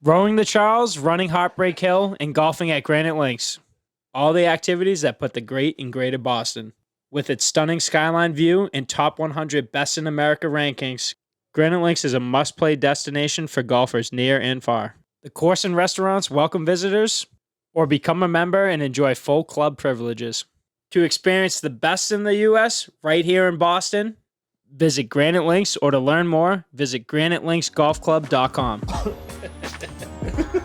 Rowing the Charles, running Heartbreak Hill, and golfing at Granite Links. All the activities that put the great in Greater Boston. With its stunning skyline view and top 100 best in America rankings, Granite Links is a must-play destination for golfers near and far. The course and restaurants welcome visitors, or become a member and enjoy full club privileges. To experience the best in the U.S. right here in Boston, visit Granite Links, or to learn more, visit granitelinksgolfclub.com.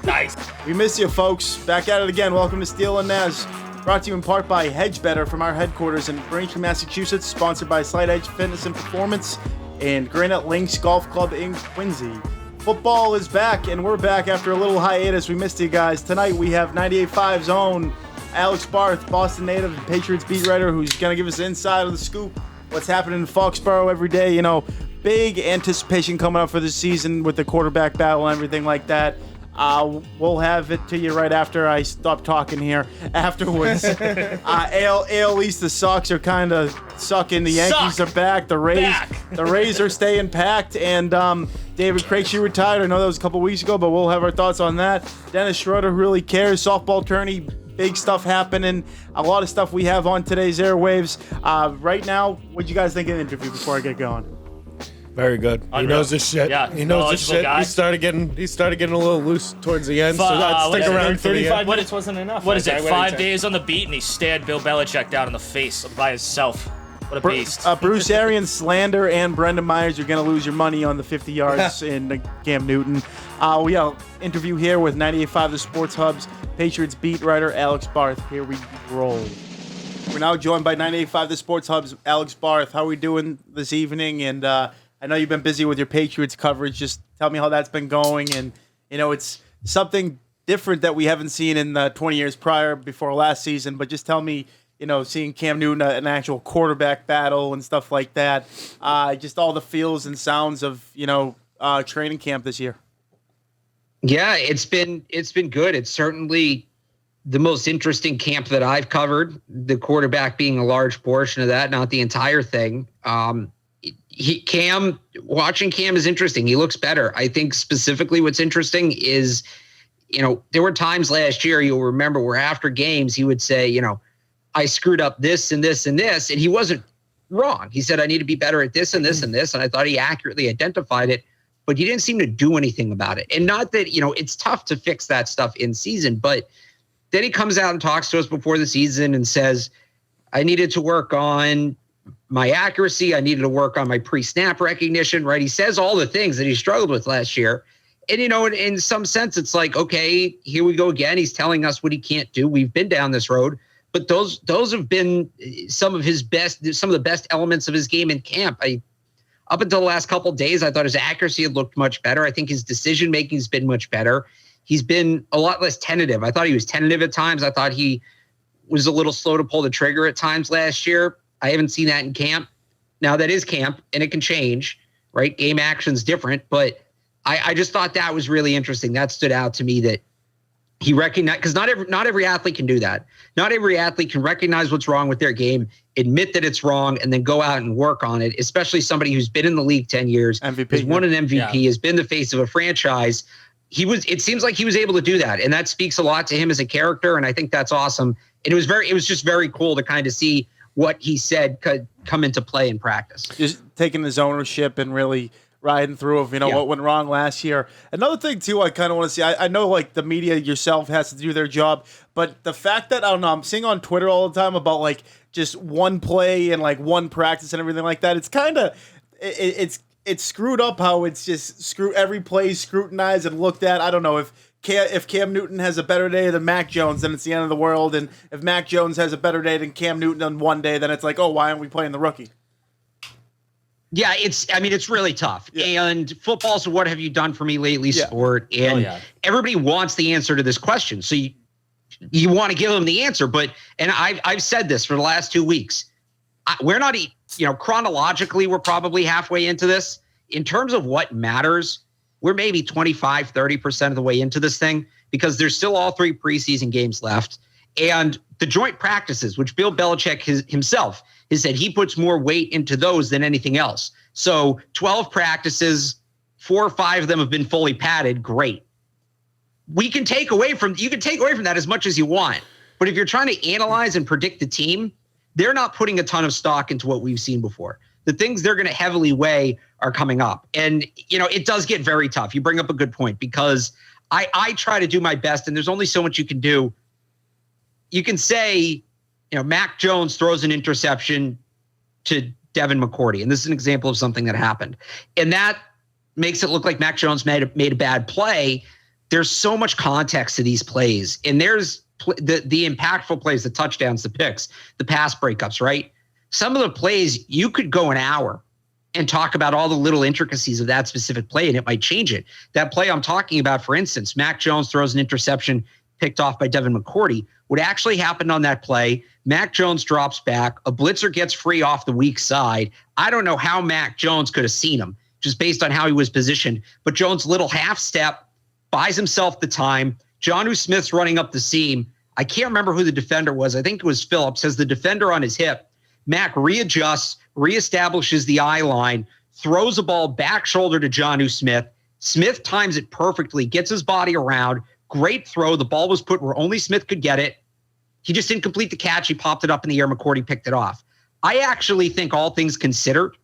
Nice. We miss you, folks. Back at it again. Welcome to Steele Nazz. Brought to you in part by Hedge Better from our headquarters in Braintree, Massachusetts. Sponsored by Slight Edge Fitness and Performance and Granite Links Golf Club in Quincy. Football is back, and we're back after a little hiatus. We missed you guys. Tonight we have 98.5's own Alex Barth, Boston native and Patriots beat writer, who's going to give us the inside of the scoop. What's happening in Foxborough every day. You know, big anticipation coming up for this season with the quarterback battle and everything like that. We'll have it to you right after I stop talking here. Afterwards, AL East, the Sox are kind of sucking. The Yankees are back. The Rays are staying packed. And David Krejci retired. I know that was a couple weeks ago, but we'll have our thoughts on that. Dennis Schroder really cares. Softball tourney, big stuff happening. A lot of stuff we have on today's airwaves. Right now, what do you guys think of the interview before I get going? Very good. Unreal. He knows his shit. Yeah, he knows his shit. guy. He started getting a little loose towards the end. So I'd stick around for the end. minutes wasn't enough. What is it? 5 days on the beat, and he stared Bill Belichick down in the face by himself. What a beast. Bruce Arians slander and Brendan Myers, you're going to lose your money on the 50 yards in Cam Newton. We have an interview here with 98.5 The Sports Hub's Patriots beat writer Alex Barth. Here we roll. We're now joined by 98.5 The Sports Hub's Alex Barth. How are we doing this evening? And I know you've been busy with your Patriots coverage. Just tell me how that's been going. And, you know, it's something different that we haven't seen in the 20 years prior before last season. But just tell me, you know, seeing Cam Newton, an actual quarterback battle and stuff like that, just all the feels and sounds of, you know, training camp this year. Yeah, it's been good. It's certainly the most interesting camp that I've covered, the quarterback being a large portion of that, not the entire thing. Watching Cam is interesting. He looks better. I think specifically what's interesting is, you know, there were times last year, you'll remember, where after games he would say, you know, I screwed up this and this and this, and he wasn't wrong. He said, I need to be better at this and this and this, and I thought he accurately identified it, but he didn't seem to do anything about it. And not that, you know, it's tough to fix that stuff in season, but then he comes out and talks to us before the season and says, I needed to work on my accuracy. I needed to work on my pre-snap recognition, right? He says all the things that he struggled with last year. And, you know, in some sense, it's like, okay, here we go again. He's telling us what he can't do. We've been down this road, but those have been some of the best elements of his game in camp. Up until the last couple of days, I thought his accuracy had looked much better. I think his decision-making has been much better. He's been a lot less tentative. I thought he was tentative at times. I thought he was a little slow to pull the trigger at times last year. I haven't seen that in camp. Now, that is camp, and it can change, right? Game action's different, but I just thought that was really interesting. That stood out to me, that he recognized, because not every athlete can do that. Not every athlete can recognize what's wrong with their game, admit that it's wrong, and then go out and work on it, especially somebody who's been in the league 10 years, MVP, has won an MVP, has been the face of a franchise. It seems like he was able to do that, and that speaks a lot to him as a character, and I think that's awesome. And it was just very cool to kind of see what he said could come into play in practice. Just taking his ownership and really riding through of, you know, what went wrong last year. Another thing, too, I kind of want to see, I know, like, the media yourself has to do their job, but the fact that, I don't know, I'm seeing on Twitter all the time about, like, just one play and, like, one practice and everything like that. It's kind of, it's screwed up how it's just every play scrutinized and looked at. I don't know if Cam Newton has a better day than Mac Jones, then it's the end of the world. And if Mac Jones has a better day than Cam Newton on one day, then it's like, oh, why aren't we playing the rookie? Yeah, it's really tough. Yeah. And football's what have you done for me lately, sport. And everybody wants the answer to this question. So you want to give them the answer. And I've said this for the last 2 weeks. We're not, you know, chronologically, we're probably halfway into this. In terms of what matters, we're maybe 25, 30% of the way into this thing, because there's still all 3 preseason games left. And the joint practices, which Bill Belichick himself has said he puts more weight into those than anything else. So 12 practices, 4 or 5 of them have been fully padded. Great. you can take away from that as much as you want. But if you're trying to analyze and predict the team, they're not putting a ton of stock into what we've seen before. The things they're going to heavily weigh are coming up. And, it does get very tough. You bring up a good point because I try to do my best, and there's only so much you can do. You can say, Mac Jones throws an interception to Devin McCourty, and this is an example of something that happened. And that makes it look like Mac Jones made a bad play. There's so much context to these plays, and there's the impactful plays, the touchdowns, the picks, the pass breakups, right? Some of the plays, you could go an hour and talk about all the little intricacies of that specific play, and it might change it. That play I'm talking about, for instance, Mac Jones throws an interception picked off by Devin McCourty. What actually happened on that play, Mac Jones drops back, a blitzer gets free off the weak side. I don't know how Mac Jones could have seen him, just based on how he was positioned. But Jones' little half step buys himself the time. Jonnu Smith's running up the seam. I can't remember who the defender was. I think it was Phillips. Has the defender on his hip. Mac readjusts, reestablishes the eye line, throws a ball back shoulder to Jonnu Smith. Smith times it perfectly, gets his body around. Great throw. The ball was put where only Smith could get it. He just didn't complete the catch. He popped it up in the air. McCourty picked it off. I actually think, all things considered,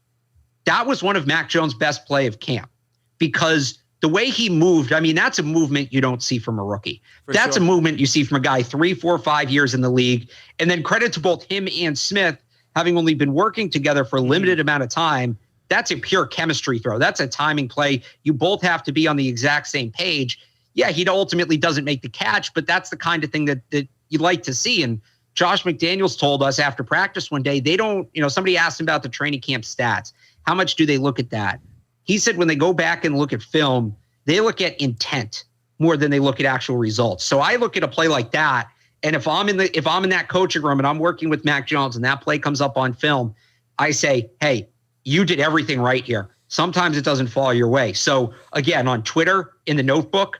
that was one of Mac Jones' best play of camp, because the way he moved, that's a movement you don't see from a rookie. That's a movement you see from a guy 3, 4, 5 years in the league. And then credit to both him and Smith, having only been working together for a limited amount of time. That's a pure chemistry throw. That's a timing play. You both have to be on the exact same page. Yeah, he ultimately doesn't make the catch, but that's the kind of thing that you'd like to see. And Josh McDaniels told us after practice one day, they don't, somebody asked him about the training camp stats. How much do they look at that? He said when they go back and look at film, they look at intent more than they look at actual results. So I look at a play like that, and if I'm in that coaching room and I'm working with Mac Jones and that play comes up on film, I say, hey, you did everything right here. Sometimes it doesn't fall your way. So again, on Twitter, in the notebook,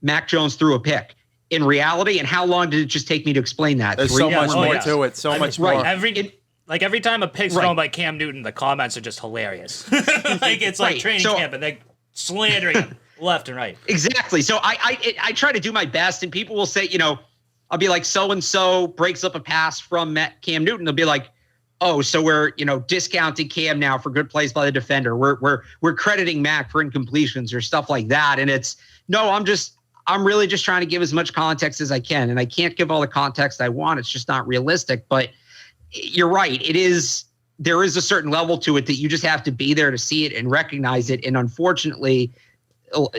Mac Jones threw a pick. In reality, and how long did it just take me to explain that? There's so much more to it. So much more. Every time a pick's thrown by Cam Newton, the comments are just hilarious. It's like training camp, and they're slandering him left and right. Exactly. So I try to do my best, and people will say, I'll be like, so-and-so breaks up a pass from Cam Newton. They'll be like, oh, so we're, discounting Cam now for good plays by the defender. We're crediting Mac for incompletions or stuff like that. And it's, no, I'm really just trying to give as much context as I can. And I can't give all the context I want. It's just not realistic. But you're right. There is a certain level to it that you just have to be there to see it and recognize it. And unfortunately,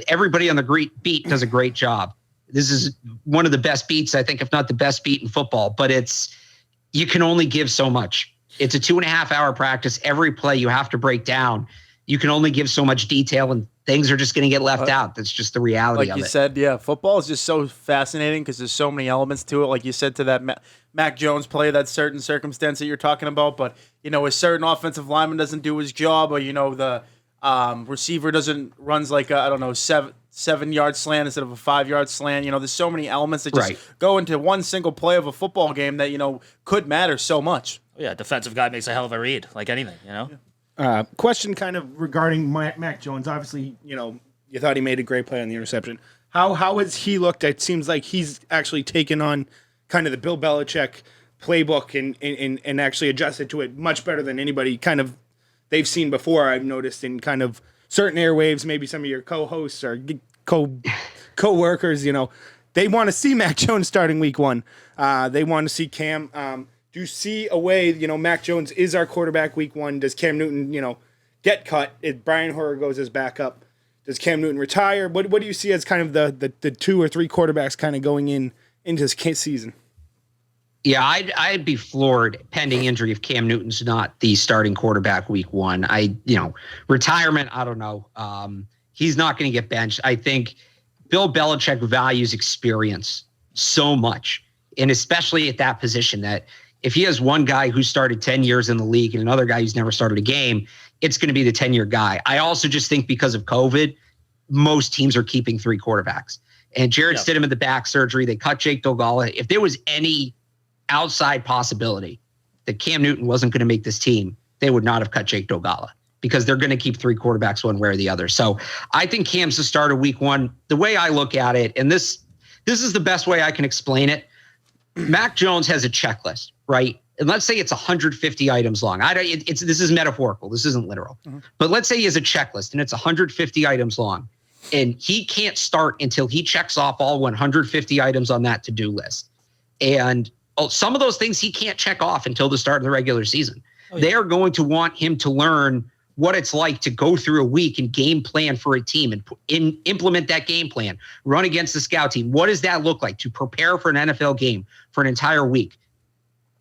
everybody on the beat does a great job. This is one of the best beats, I think, if not the best beat in football. But you can only give so much. It's a 2.5-hour practice. Every play you have to break down. You can only give so much detail, and things are just going to get left out. That's just the reality of it. Like you said, yeah, football is just so fascinating because there's so many elements to it. Like you said, to that Mac Jones play, that certain circumstance that you're talking about. But, a certain offensive lineman doesn't do his job, or, the receiver runs like a, 7-yard slant instead of a 5-yard slant. There's so many elements that just go into one single play of a football game that, could matter so much. Yeah, defensive guy makes a hell of a read, like anything, Yeah. Question kind of regarding Mac Jones. Obviously, you thought he made a great play on the interception. How has he looked? It seems like he's actually taken on kind of the Bill Belichick playbook and actually adjusted to it much better than anybody kind of they've seen before. I've noticed in kind of certain airwaves, maybe some of your co-hosts or co-workers, they want to see Mac Jones starting week 1. They want to see Cam. Do you see a way, Mac Jones is our quarterback week 1? Does Cam Newton, get cut? If Brian Hoyer goes as backup, does Cam Newton retire? What do you see as kind of the 2 or 3 quarterbacks kind of going into this season? Yeah, I'd be floored pending injury if Cam Newton's not the starting quarterback week 1. Retirement, I don't know. He's not going to get benched. I think Bill Belichick values experience so much, and especially at that position, that if he has one guy who started 10 years in the league and another guy who's never started a game, it's going to be the 10-year guy. I also just think because of COVID, most teams are keeping 3 quarterbacks. And Jared Stidham had the back surgery. They cut Jake Dolgala. If there was any outside possibility that Cam Newton wasn't going to make this team, they would not have cut Jake Dolgala, because they're going to keep 3 quarterbacks one way or the other. So I think Cam's the starter week 1. The way I look at it, and this this is the best way I can explain it. Mac Jones has a checklist, right? And let's say it's 150 items long. This is metaphorical. This isn't literal. But let's say he has a checklist and it's 150 items long. And he can't start until he checks off all 150 items on that to-do list. And some of those things he can't check off until the start of the regular season. They are going to want him to learn what it's like to go through a week and game plan for a team and implement that game plan, run against the scout team. What does that look like to prepare for an NFL game for an entire week?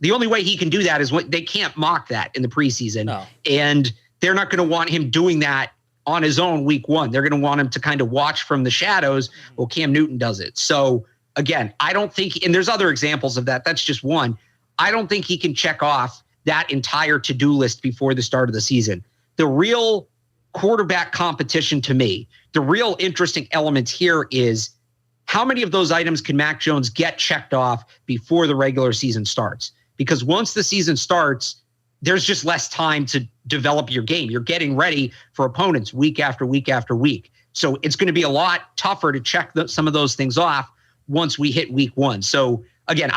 The only way he can do that is they can't mock that in the preseason. No. And they're not going to want him doing that on his own week one. They're going to want him to kind of watch from the shadows. Well, Cam Newton does it. So again, I don't think, and there's other examples of that. That's just one. I don't think he can check off that entire to-do list before the start of the season. The real quarterback competition to me, the real interesting element here is how many of those items can Mac Jones get checked off before the regular season starts? Because once the season starts, there's just less time to develop your game. You're getting ready for opponents week after week after week. So it's going to be a lot tougher to check some of those things off once we hit week one. So again,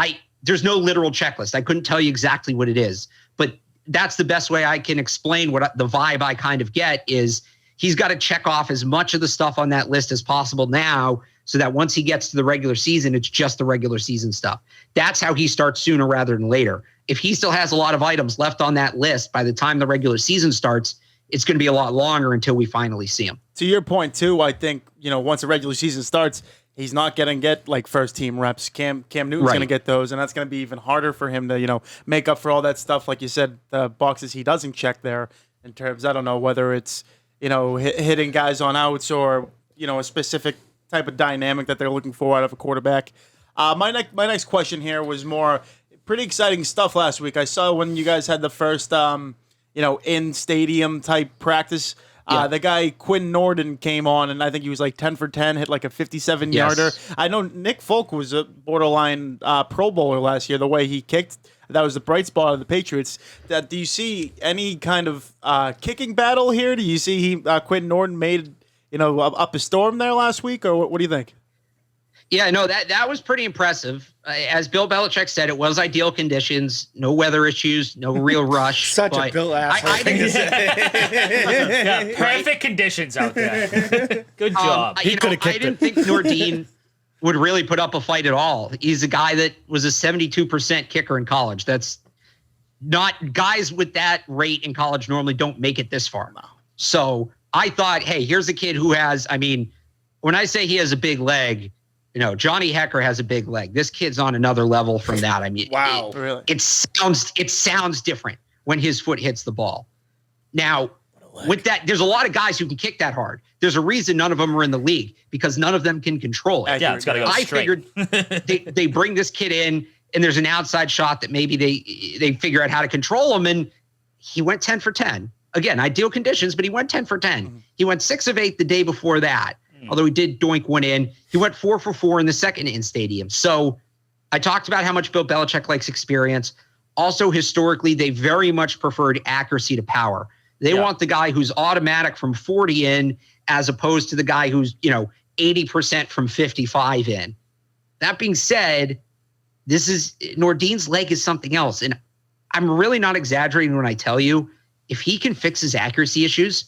there's no literal checklist. I couldn't tell you exactly what it is, but that's the best way I can explain what the vibe I kind of get is he's got to check off as much of the stuff on that list as possible now so that once he gets to the regular season, it's just the regular season stuff. That's how he starts sooner rather than later. If he still has a lot of items left on that list by the time the regular season starts, it's going to be a lot longer until we finally see him. To your point, too, I think, once the regular season starts, he's not going to get like first team reps. Cam Newton's going to get those, and that's going to be even harder for him to, make up for all that stuff. Like you said, the boxes he doesn't check there in terms, I don't know whether it's, hitting guys on outs or, a specific type of dynamic that they're looking for out of a quarterback. My next question here was more pretty exciting stuff last week. I saw when you guys had the first, in stadium type practice. The guy Quinn Nordin came on, and I think he was like 10 for 10, hit like a 57-yarder. I know Nick Folk was a borderline Pro Bowler last year, the way he kicked. That was the bright spot of the Patriots. Do you see any kind of kicking battle here? Do you see Quinn Nordin made up a storm there last week, or what do you think? Yeah, no, that was pretty impressive. As Bill Belichick said, it was ideal conditions, no weather issues, no real rush. Such a Bill asshole thing to say. Perfect conditions out there. Good job. I didn't think Nordin would really put up a fight at all. He's a guy that was a 72% kicker in college. That's not guys with that rate in college normally don't make it this far. So I thought, hey, here's a kid who has, when I say he has a big leg, Johnny Hecker has a big leg. This kid's on another level from that. Wow, really? It sounds different when his foot hits the ball. Now, with that, there's a lot of guys who can kick that hard. There's a reason none of them are in the league because none of them can control it. Yeah, it's got to go straight. I figured they bring this kid in and there's an outside shot that maybe they figure out how to control him, and he went 10 for 10. Again, ideal conditions, but he went 10 for 10. Mm-hmm. He went 6 of 8 the day before that. Although he did doink one in. He went 4 for 4 in the second in stadium. So I talked about how much Bill Belichick likes experience. Also, historically, they very much preferred accuracy to power. They want the guy who's automatic from 40 in as opposed to the guy who's, 80% from 55 in. That being said, Nordin's leg is something else. And I'm really not exaggerating when I tell you, if he can fix his accuracy issues,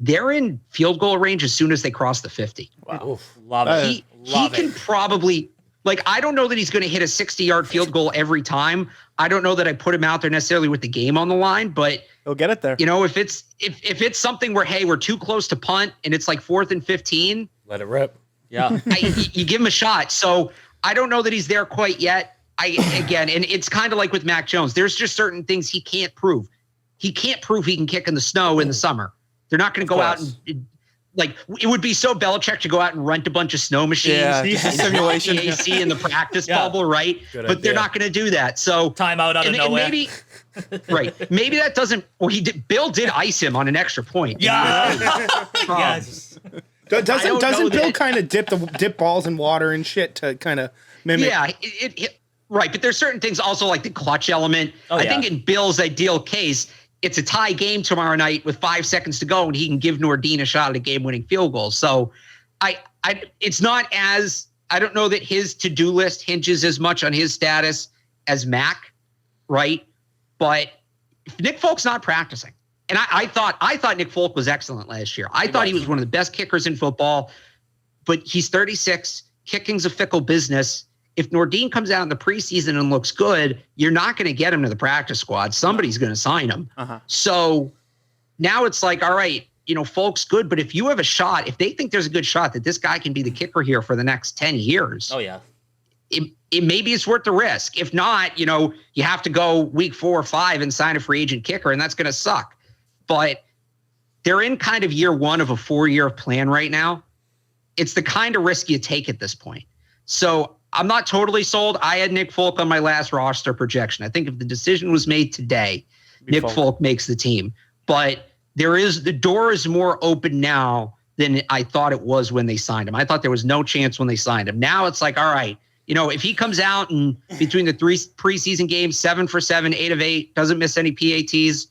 they're in field goal range as soon as they cross the 50. Wow. Love it. He can probably, I don't know that he's going to hit a 60-yard field goal every time. I don't know that I put him out there necessarily with the game on the line, but he'll get it there. If it's something where, hey, we're too close to punt and it's like 4th and 15. Let it rip. Yeah. You give him a shot. So I don't know that he's there quite yet. And it's kind of like with Mac Jones. There's just certain things he can't prove. He can't prove he can kick in the snow in the summer. They're not going to go out and it would be so Belichick to go out and rent a bunch of snow machines, simulation, the AC in the practice bubble, right? Good but idea. They're not going to do that. So timeout out of nowhere. Maybe, right? Maybe that doesn't. Well, Bill did ice him on an extra point. Yeah. Yes. Doesn't Bill kind of dip balls in water and shit to kind of mimic? Yeah, right. But there's certain things also like the clutch element. I think in Bill's ideal case, it's a tie game tomorrow night with 5 seconds to go, and he can give Nordin a shot at a game-winning field goal. So, it's not as I don't know that his to-do list hinges as much on his status as Mac, right? But Nick Folk's not practicing. And I thought Nick Folk was excellent last year. I thought he was one of the best kickers in football, but he's 36. Kicking's a fickle business. If Nordin comes out in the preseason and looks good, you're not going to get him to the practice squad. Somebody's going to sign him. So now it's like, all right, Folk's good, but if you have a shot, if they think there's a good shot that this guy can be the kicker here for the next 10 years. Oh, yeah. It maybe it's worth the risk. If not, you have to go week 4 or 5 and sign a free agent kicker, and that's going to suck. But they're in kind of year 1 of a 4-year plan right now. It's the kind of risk you take at this point. So I'm not totally sold. I had Nick Folk on my last roster projection. I think if the decision was made today, Nick Folk makes the team. But the door is more open now than I thought it was when they signed him. I thought there was no chance when they signed him. Now it's like, all right, if he comes out and between the 3 preseason games, 7 for 7, 8 of 8, doesn't miss any PATs,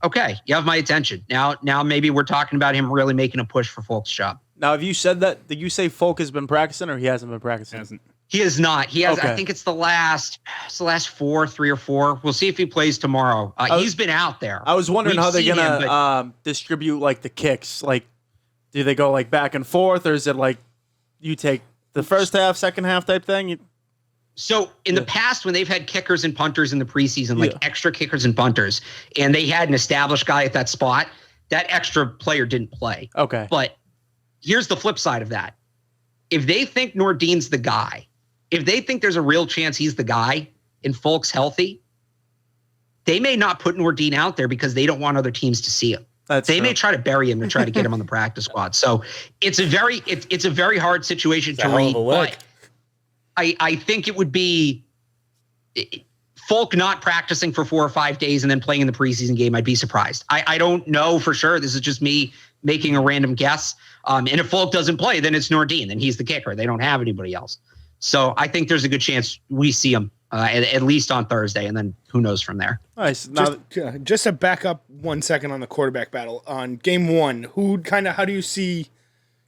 okay, you have my attention. Now maybe we're talking about him really making a push for Folk's job. Now, have you said that? Did you say Folk has been practicing, or he hasn't been practicing? He has not. He has. Okay. I think it's the last 3 or 4. We'll see if he plays tomorrow. He's been out there. I was wondering how they're gonna distribute like the kicks. Like, do they go like back and forth, or is it like you take the first half, second half type thing? So in the past, when they've had kickers and punters in the preseason, like extra kickers and punters, and they had an established guy at that spot, that extra player didn't play. Okay. But here's the flip side of that. If they think Nordin's the guy, if they think there's a real chance he's the guy and Folk's healthy, they may not put Nordin out there because they don't want other teams to see him. They may try to bury him and try to get him on the practice squad. So it's a very hard situation to read. But I think it would be Folk not practicing for 4 or 5 days and then playing in the preseason game. I'd be surprised. I don't know for sure. This is just me making a random guess. And if Folk doesn't play, then it's Nordin. Then he's the kicker. They don't have anybody else. So I think there's a good chance we see him at least on Thursday, and then who knows from there. Nice. Just to back up 1 second on the quarterback battle on game 1, how do you see,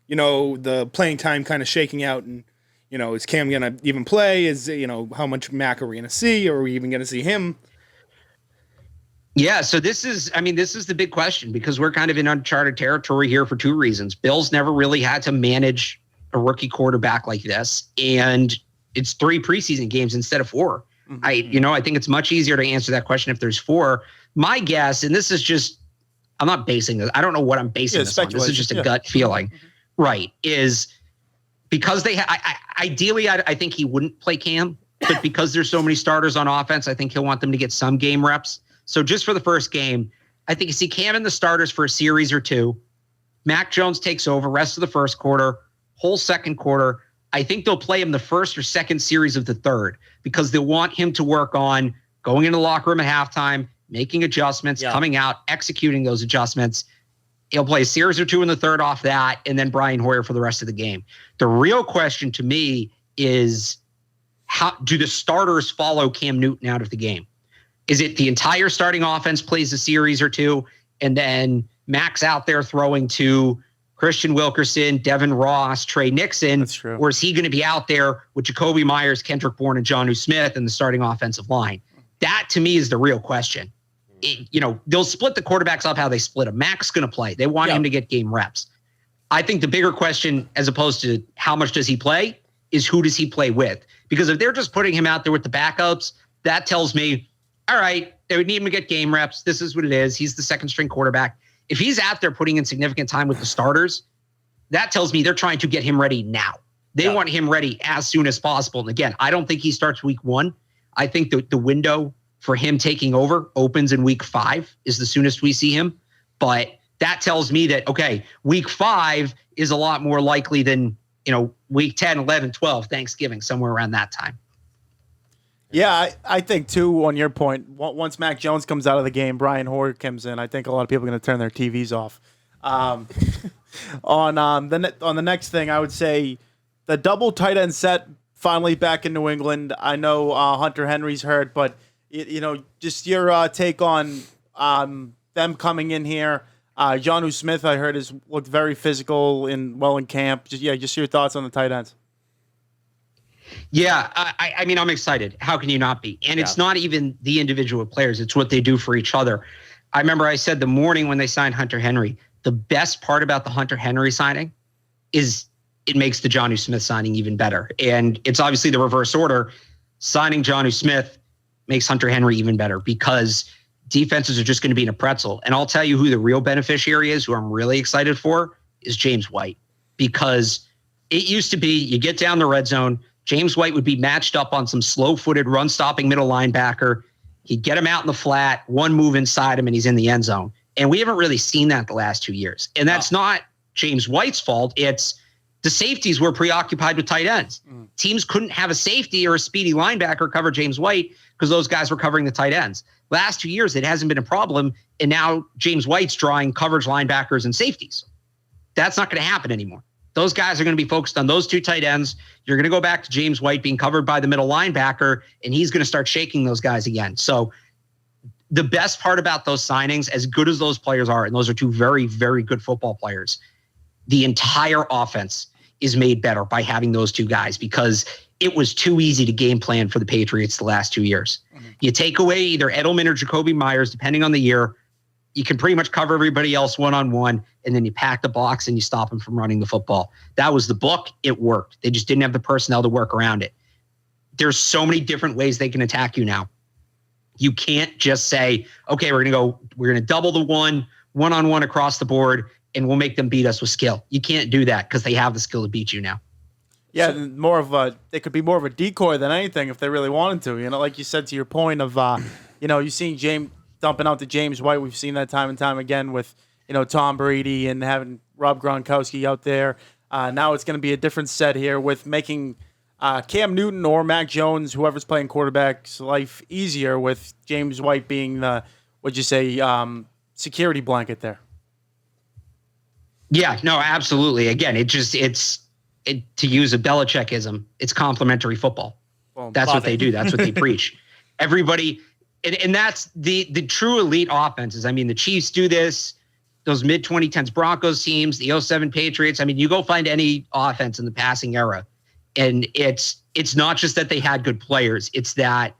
the playing time kind of shaking out, and is Cam gonna even play? Is how much Mac are we gonna see? Or are we even gonna see him? Yeah, so this is the big question, because we're kind of in uncharted territory here for 2 reasons. Bill's never really had to manage a rookie quarterback like this, and it's 3 preseason games instead of 4. Mm-hmm. I think it's much easier to answer that question if there's 4. My guess, and this is just, I'm not basing this, I don't know what I'm basing this on. This is just a gut feeling, right? Is because ideally, I think he wouldn't play Cam, but because there's so many starters on offense, I think he'll want them to get some game reps. So just for the first game, I think you see Cam in the starters for a series or 2. Mac Jones takes over rest of the first quarter, whole second quarter. I think they'll play him the first or second series of the third, because they'll want him to work on going into the locker room at halftime, making adjustments, coming out, executing those adjustments. He'll play a series or 2 in the third off that, and then Brian Hoyer for the rest of the game. The real question to me is, how do the starters follow Cam Newton out of the game? Is it the entire starting offense plays a series or 2, and then Mac's out there throwing to Christian Wilkerson, Devin Ross, Trey Nixon? That's true. Or is he going to be out there with Jacoby Myers, Kendrick Bourne, and Jonnu Smith in the starting offensive line? That, to me, is the real question. They'll split the quarterbacks up how they split them. Mac's going to play. They want him to get game reps. I think the bigger question, as opposed to how much does he play, is who does he play with? Because if they're just putting him out there with the backups, that tells me, all right, they would need him to get game reps. This is what it is. He's the second string quarterback. If he's out there putting in significant time with the starters, that tells me they're trying to get him ready now. They want him ready as soon as possible. And again, I don't think he starts week 1. I think the window for him taking over opens in week 5 is the soonest we see him. But that tells me that, okay, week 5 is a lot more likely than, week 10, 11, 12, Thanksgiving, somewhere around that time. Yeah, I think, too, on your point, once Mac Jones comes out of the game, Brian Hoyer comes in, I think a lot of people are going to turn their TVs off. On the next thing, I would say the double tight end set finally back in New England. I know Hunter Henry's hurt, but, just your take on them coming in here. Jonnu Smith, I heard, has looked very physical in camp. Just your thoughts on the tight ends. Yeah, I mean, I'm excited. How can you not be? And it's not even the individual players. It's what they do for each other. I remember I said the morning when they signed Hunter Henry, the best part about the Hunter Henry signing is it makes the Jonnu Smith signing even better. And it's obviously the reverse order. Signing Jonnu Smith makes Hunter Henry even better because defenses are just going to be in a pretzel. And I'll tell you who the real beneficiary is, who I'm really excited for, is James White. Because it used to be you get down the red zone, James White would be matched up on some slow-footed, run-stopping middle linebacker. He'd get him out in the flat, one move inside him, and he's in the end zone. And we haven't really seen that the last 2 years. And that's not James White's fault. It's the safeties were preoccupied with tight ends. Teams couldn't have a safety or a speedy linebacker cover James White because those guys were covering the tight ends. Last 2 years, it hasn't been a problem. And now James White's drawing coverage linebackers and safeties. That's not going to happen anymore. Those guys are going to be focused on those two tight ends. You're going to go back to James White being covered by the middle linebacker, and he's going to start shaking those guys again. So the best part about those signings, as good as those players are, and those are two very, very good football players, the entire offense is made better by having those two guys because it was too easy to game plan for the Patriots the last 2 years. You take away either Edelman or Jacoby Myers, depending on the year, you can pretty much cover everybody else one-on-one, and then you pack the box and you stop them from running the football. That was the book. It worked. They just didn't have the personnel to work around it. There's so many different ways they can attack you now. You can't just say, okay, we're going to double the one-on-one across the board, and we'll make them beat us with skill. You can't do that because they have the skill to beat you now. Yeah, they could be more of a decoy than anything if they really wanted to. You know, like you said, to your point of, you seeing James dumping out to James White. We've seen that time and time again with, Tom Brady and having Rob Gronkowski out there. Now it's going to be a different set here with making Cam Newton or Mac Jones, whoever's playing quarterback's life easier with James White being the, security blanket there. Yeah, no, absolutely. Again, to use a Belichickism, it's complementary football. Well, that's what they do. That's what they preach. Everybody, and that's the true elite offenses. I mean, the Chiefs do this, those mid-2010s Broncos teams, the 07 Patriots. I mean, you go find any offense in the passing era, and it's not just that they had good players. It's that,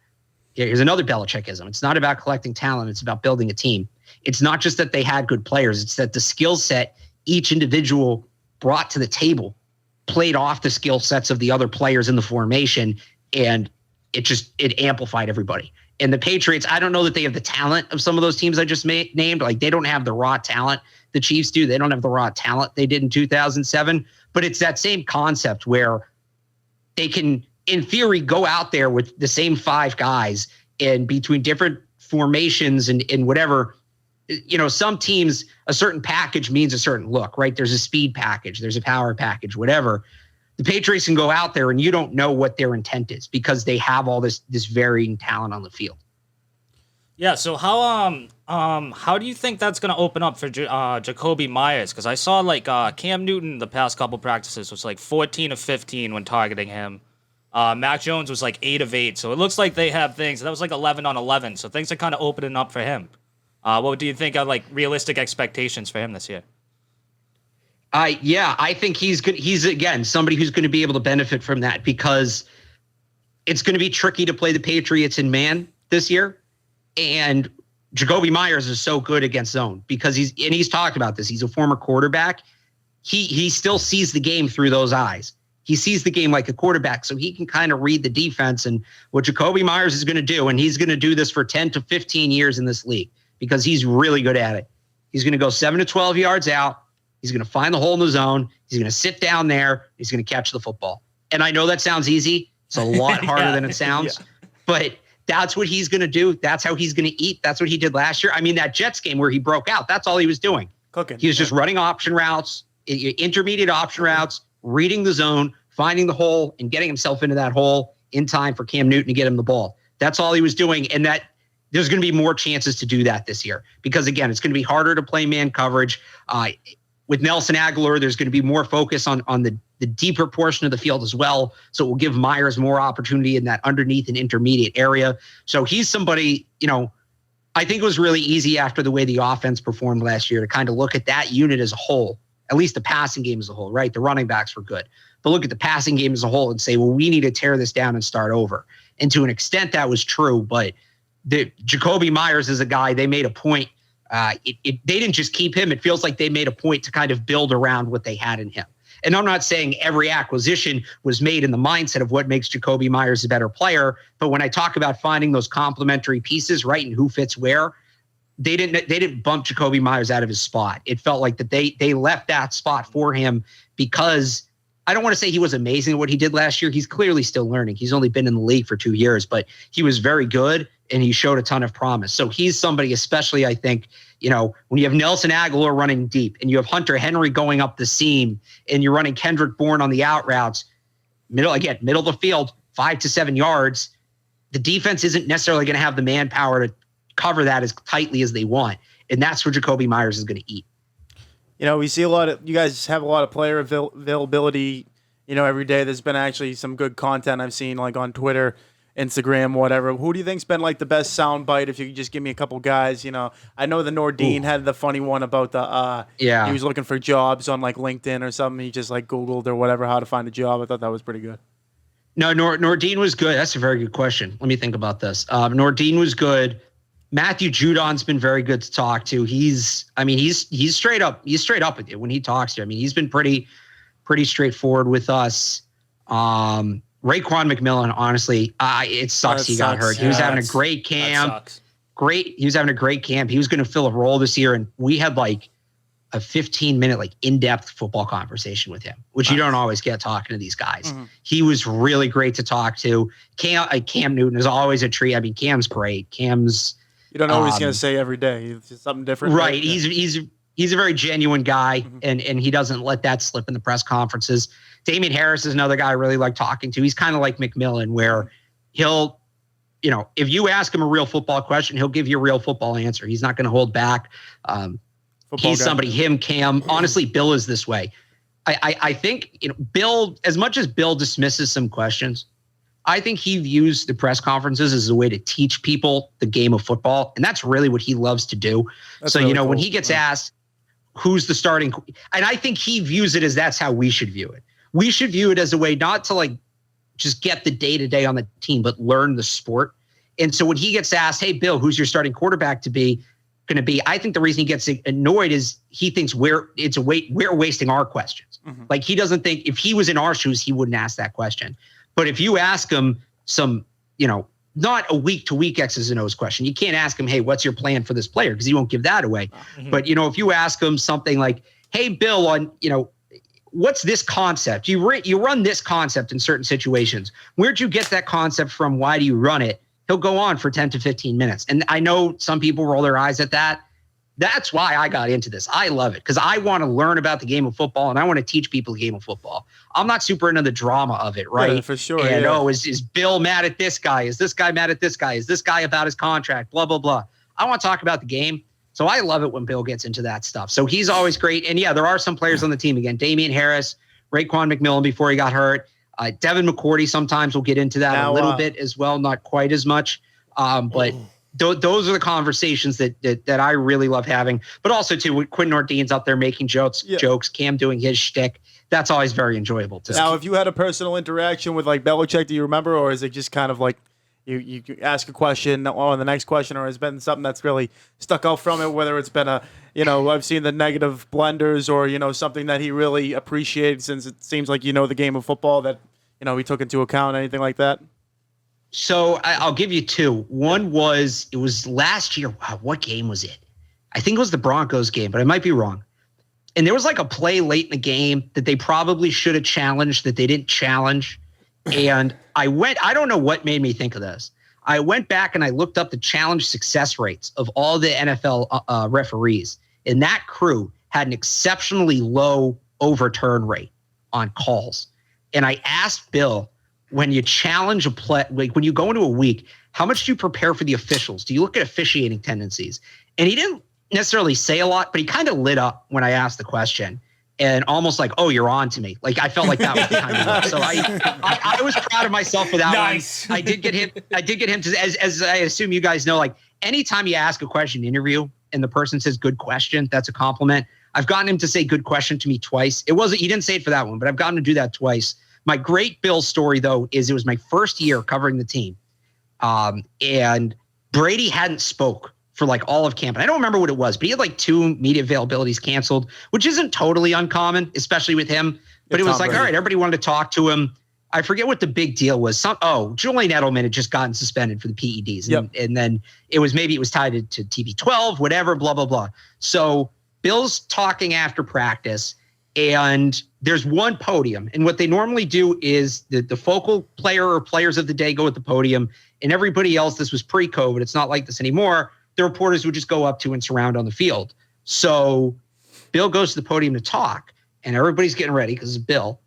here's another Belichickism. It's not about collecting talent. It's about building a team. It's not just that they had good players. It's that the skill set each individual brought to the table played off the skill sets of the other players in the formation, and it amplified everybody. And the Patriots, I don't know that they have the talent of some of those teams I just named. Like, they don't have the raw talent the Chiefs do. They don't have the raw talent they did in 2007. But it's that same concept where they can, in theory, go out there with the same five guys and between different formations and whatever. Some teams, a certain package means a certain look, right? There's a speed package, there's a power package, whatever. The Patriots can go out there and you don't know what their intent is because they have all this varying talent on the field. Yeah. So how do you think that's going to open up for Jacoby Myers? Because I saw Cam Newton the past couple practices was 14 of 15 when targeting him. Mac Jones was 8 of 8. So it looks like they have things. That was 11 on 11. So things are kind of opening up for him. What do you think are realistic expectations for him this year? I think he's good. He's, again, somebody who's going to be able to benefit from that because it's going to be tricky to play the Patriots in man this year. And Jacoby Myers is so good against zone because he's talked about this. He's a former quarterback. He still sees the game through those eyes. He sees the game like a quarterback, so he can kind of read the defense and what Jacoby Myers is going to do. And he's going to do this for 10 to 15 years in this league because he's really good at it. He's going to go 7 to 12 yards out. He's going to find the hole in the zone. He's going to sit down there. He's going to catch the football. And I know that sounds easy. It's a lot harder than it sounds. But that's what he's going to do. That's how he's going to eat. That's what he did last year. I mean, that Jets game where he broke out, that's all he was doing. Cooking. He was just running option routes, intermediate option routes, reading the zone, finding the hole, and getting himself into that hole in time for Cam Newton to get him the ball. That's all he was doing. And that there's going to be more chances to do that this year because, again, it's going to be harder to play man coverage. With Nelson Aguilar, there's going to be more focus on the deeper portion of the field as well. So it will give Myers more opportunity in that underneath and intermediate area. So he's somebody, I think it was really easy after the way the offense performed last year to kind of look at that unit as a whole at least the passing game as a whole, right? The running backs were good. But look at the passing game as a whole and say, well, we need to tear this down and start over. And to an extent, that was true. But Jacoby Myers is a guy they made a point. They didn't just keep him. It feels like they made a point to kind of build around what they had in him. And I'm not saying every acquisition was made in the mindset of what makes Jacoby Myers a better player. But when I talk about finding those complementary pieces, right, and who fits where, they didn't bump Jacoby Myers out of his spot. It felt like that they left that spot for him because I don't want to say he was amazing at what he did last year. He's clearly still learning. He's only been in the league for 2 years, but he was very good and he showed a ton of promise. So he's somebody, especially I think, when you have Nelson Aguilar running deep and you have Hunter Henry going up the seam and you're running Kendrick Bourne on the out routes, middle of the field, 5 to 7 yards, the defense isn't necessarily going to have the manpower to cover that as tightly as they want. And that's where Jacoby Myers is going to eat. We see you guys have a lot of player availability, every day. There's been actually some good content I've seen like on Twitter, Instagram, whatever. Who do you think's been like the best soundbite? If you could just give me a couple guys, I know the Nordine had the funny one about he was looking for jobs on like LinkedIn or something. He just like Googled or whatever how to find a job. I thought that was pretty good. No, Nordine was good. That's a very good question. Let me think about this. Nordine was good. Matthew Judon's been very good to talk to. He's straight up with you when he talks to you. I mean, he's been pretty straightforward with us. Raekwon McMillan, honestly, it sucks he got hurt. He was having a great camp. He was having a great camp. He was going to fill a role this year, and we had like a 15-minute like in-depth football conversation with him, which you don't always get talking to these guys. Mm-hmm. He was really great to talk to. Cam Newton is always a treat. I mean, Cam's great. Cam's you don't know what he's going to say every day. It's just something different. Right. He's a very genuine guy, mm-hmm. and he doesn't let that slip in the press conferences. Damian Harris is another guy I really like talking to. He's kind of like McMillan, where he'll, if you ask him a real football question, he'll give you a real football answer. He's not going to hold back. He's guy. Somebody, Cam. Honestly, Bill is this way. I think, Bill, as much as Bill dismisses some questions, I think he views the press conferences as a way to teach people the game of football. And that's really what he loves to do. That's so, really cool. When he gets asked who's the starting, and I think he views it as that's how we should view it. We should view it as a way not to like just get the day-to-day on the team, but learn the sport. And so when he gets asked, hey, Bill, who's your starting quarterback going to be? I think the reason he gets annoyed is he thinks we're wasting our questions. Mm-hmm. Like he doesn't think if he was in our shoes, he wouldn't ask that question. But if you ask him some, not a week-to-week X's and O's question, you can't ask him, hey, what's your plan for this player? Because he won't give that away. Mm-hmm. But, if you ask him something like, hey, Bill, what's this concept? You run this concept in certain situations. Where'd you get that concept from? Why do you run it? He'll go on for 10 to 15 minutes. And I know some people roll their eyes at that. That's why I got into this. I love it because I want to learn about the game of football and I want to teach people the game of football. I'm not super into the drama of it, right? Yeah, for sure. And is Bill mad at this guy? Is this guy mad at this guy? Is this guy about his contract? Blah, blah, blah. I want to talk about the game. So I love it when Bill gets into that stuff. So he's always great. And yeah, there are some players on the team. Again, Damian Harris, Raekwon McMillan before he got hurt. Devin McCourty sometimes will get into that a little bit as well, not quite as much. But those are the conversations that I really love having. But also, too, with Quinn Ordine's up there making jokes, Cam doing his shtick. That's always very enjoyable, too. Now, if you had a personal interaction with, like, Belichick, do you remember? Or is it just kind of like you ask a question on the next question, or has been something that's really stuck out from it, whether it's been I've seen the negative blunders or, something that he really appreciated since it seems like the game of football that, he took into account, anything like that? So I'll give you two. One was, it was last year. Wow, what game was it? I think it was the Broncos game, but I might be wrong. And there was like a play late in the game that they probably should have challenged that they didn't challenge. And I don't know what made me think of this. I went back and I looked up the challenge success rates of all the NFL referees. And that crew had an exceptionally low overturn rate on calls. And I asked Bill, when you challenge a play, like when you go into a week, how much do you prepare for the officials? Do you look at officiating tendencies? And he didn't necessarily say a lot, but he kind of lit up when I asked the question and almost like, oh, you're on to me. Like I felt like that was the kind of look. So I was proud of myself for that nice. One. I did get him to, as I assume you guys know, like anytime you ask a question in an interview and the person says good question, that's a compliment. I've gotten him to say good question to me twice. He didn't say it for that one, but I've gotten him to do that twice. My great Bill story, though, is it was my first year covering the team. And Brady hadn't spoke for like all of camp. And I don't remember what it was, but he had like 2 media availabilities canceled, which isn't totally uncommon, especially with him. But it was like, all right, everybody wanted to talk to him. I forget what the big deal was. Julian Edelman had just gotten suspended for the PEDs. And then it was tied to TB12, whatever, blah, blah, blah. So Bill's talking after practice, and there's one podium. And what they normally do is the focal player or players of the day go at the podium, and everybody else, this was pre-COVID, it's not like this anymore, the reporters would just go up to and surround on the field. So Bill goes to the podium to talk, and everybody's getting ready because it's Bill.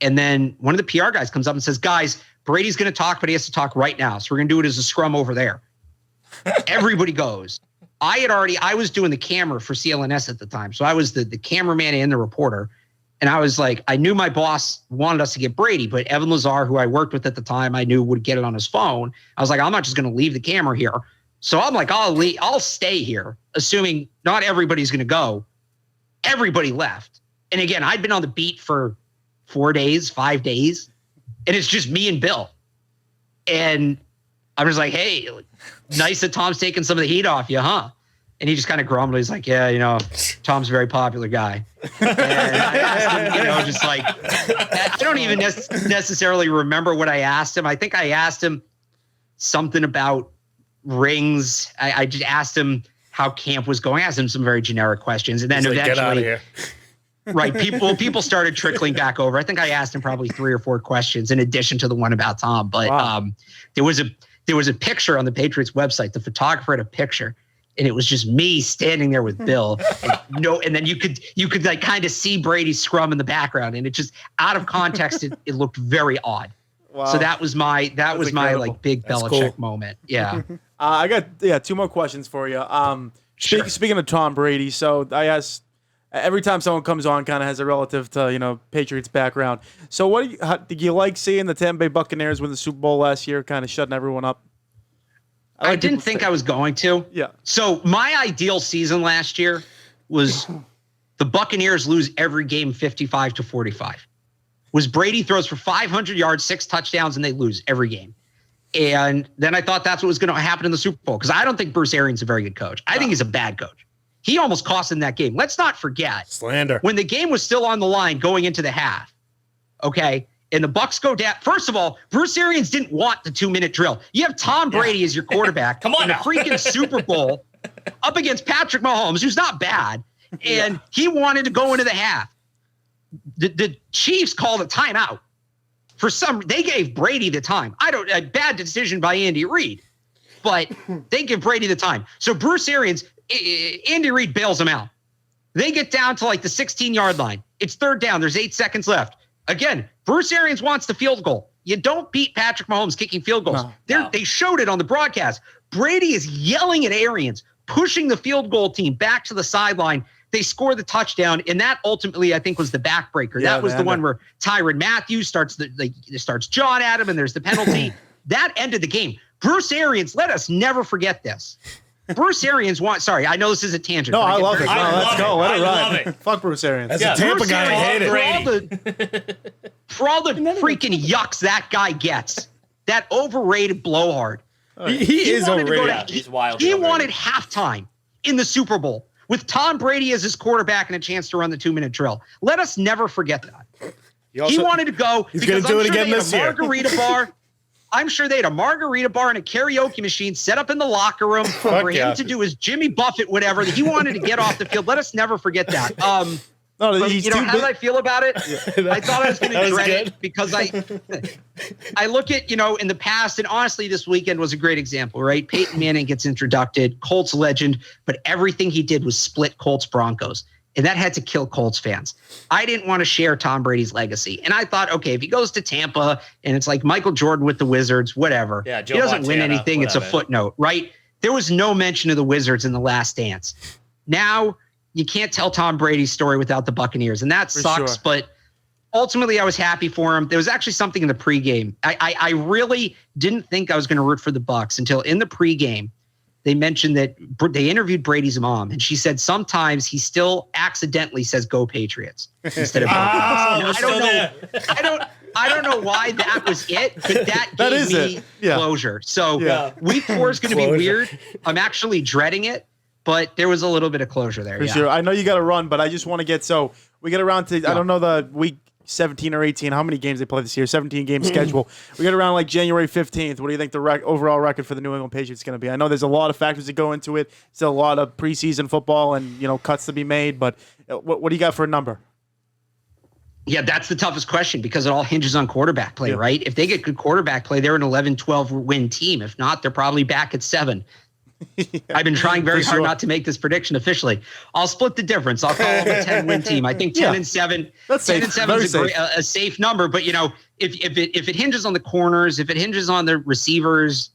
And then one of the PR guys comes up and says, guys, Brady's going to talk, but he has to talk right now. So we're going to do it as a scrum over there. Everybody goes. I was doing the camera for CLNS at the time. So I was the cameraman and the reporter. And I was like, I knew my boss wanted us to get Brady, but Evan Lazar, who I worked with at the time, I knew would get it on his phone. I was like, I'm not just going to leave the camera here. So I'm like, I'll stay here, assuming not everybody's going to go. Everybody left. And again, I'd been on the beat for 4 days, 5 days, and it's just me and Bill. And I was like, hey, nice that Tom's taking some of the heat off you, huh? And he just kind of grumbled. He's like, yeah, Tom's a very popular guy. And I asked him, just like, I don't even necessarily remember what I asked him. I think I asked him something about rings. I just asked him how camp was going. I asked him some very generic questions. And then eventually, get out of here. Right. People started trickling back over. I think I asked him probably 3 or 4 questions in addition to the one about Tom. But there was a picture on the Patriots website. The photographer had a picture, and it was just me standing there with Bill. And then you could like kind of see Brady's scrum in the background, and it just out of context, it looked very odd. Wow. So that was my like big Belichick moment. Yeah. I got 2 more questions for you. Sure. Speaking of Tom Brady, so I asked. Every time someone comes on, kind of has a relative to, Patriots background. So did you like seeing the Tampa Bay Buccaneers win the Super Bowl last year, kind of shutting everyone up? I didn't think I was going to. Yeah. So my ideal season last year was the Buccaneers lose every game 55-45. Was Brady throws for 500 yards, 6 touchdowns, and they lose every game. And then I thought that's what was going to happen in the Super Bowl, because I don't think Bruce Arians is a very good coach. I think he's a bad coach. He almost cost them that game. Let's not forget. Slander. When the game was still on the line going into the half, okay, and the Bucs go down. First of all, Bruce Arians didn't want the 2-minute drill. You have Tom Brady as your quarterback Come on in now. a freaking Super Bowl up against Patrick Mahomes, who's not bad, and he wanted to go into the half. The Chiefs called a timeout. They gave Brady the time. A bad decision by Andy Reid, but they give Brady the time. So Bruce Arians, Andy Reid bails him out. They get down to like the 16-yard line. It's 3rd down. There's 8 seconds left. Again, Bruce Arians wants the field goal. You don't beat Patrick Mahomes kicking field goals. No. They showed it on the broadcast. Brady is yelling at Arians, pushing the field goal team back to the sideline. They score the touchdown, and that ultimately, I think, was the backbreaker. Yeah, that was the one where Tyrann Mathieu starts John at him, and there's the penalty. That ended the game. Bruce Arians, let us never forget this. Bruce Arians sorry, I know this is a tangent. No, I love it. No, let's go. Let it love ride. it. Fuck Bruce Arians. As a Tampa Bruce guy, I hate it. For all the freaking yucks that guy gets, that overrated blowhard. He is wanted to go overrated. to- He's wildly He overrated. wanted halftime in the Super Bowl with Tom Brady as his quarterback and a chance to run the 2-minute drill. Let us never forget that. He wanted to go He's because gonna do I'm it sure again they had this a year. margarita bar. I'm sure they had a margarita bar and a karaoke machine set up in the locker room for him yeah. to do his Jimmy Buffett, whatever. He wanted to get off the field. Let us never forget that. No, But, he's how too did big. I feel about it? I thought I was going That to was dread good. it because I look at, in the past, and honestly, this weekend was a great example, right? Peyton Manning gets introduced, Colts legend, but everything he did was split Colts Broncos. And that had to kill Colts fans. I didn't want to share Tom Brady's legacy. And I thought, okay, if he goes to Tampa and it's like Michael Jordan with the Wizards, whatever. Yeah, Joe he doesn't win Montana, anything. It's a whatever. footnote, right? There was no mention of the Wizards in The Last Dance. Now you can't tell Tom Brady's story without the Buccaneers. And that sucks, sure. but ultimately I was happy for him. There was actually something in the pregame. I really didn't think I was going to root for the Bucs until in the pregame, they mentioned that they interviewed Brady's mom, and she said sometimes he still accidentally says "Go Patriots" instead of "Go Patriots." I don't know why that was it, but that gave me closure. So week 4 is going to be weird. I'm actually dreading it, but there was a little bit of closure there. For sure. I know you got to run, but I just want to get we get around to I don't know the week 17 or 18, how many games they play this year, 17 game schedule. We get around like January 15th. What do you think the overall record for the New England Patriots is going to be? I know there's a lot of factors that go into it. Still a lot of preseason football and, cuts to be made, but what do you got for a number? Yeah, that's the toughest question because it all hinges on quarterback play, right? If they get good quarterback play, they're an 11-12 win team. If not, they're probably back at 7. I've been trying very hard not to make this prediction officially. I'll split the difference. I'll call them a 10-win team. I think 10-7. That's 10-7 is a safe number. But if it hinges on the corners, if it hinges on the receivers,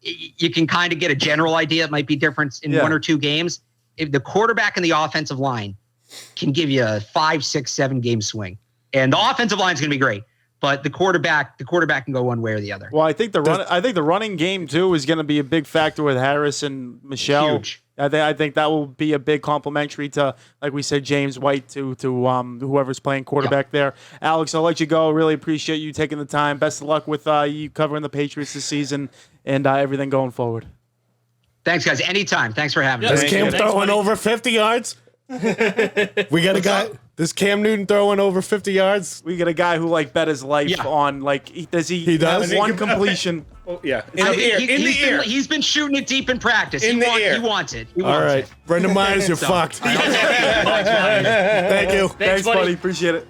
you can kind of get a general idea. It might be different in 1 or 2 games. If the quarterback and the offensive line can give you a 5, 6, 7 game swing, and the offensive line is going to be great. But the quarterback can go one way or the other. Well, I think the running game too is going to be a big factor with Harris and Michelle. Huge. I think that will be a big complementary to, like we said, James White to whoever's playing quarterback there. Alex, I'll let you go. Really appreciate you taking the time. Best of luck with you covering the Patriots this season and everything going forward. Thanks, guys. Anytime. Thanks for having me. Is Cam throwing over 50 yards? We got a guy. Does Cam Newton throwing over 50 yards? We got a guy who bet his life on does he does have one completion? In the ear. He's been shooting it deep in practice. He wants it. All right, Brendan Myers, you're fucked. Thank you. Thanks, buddy. Appreciate it.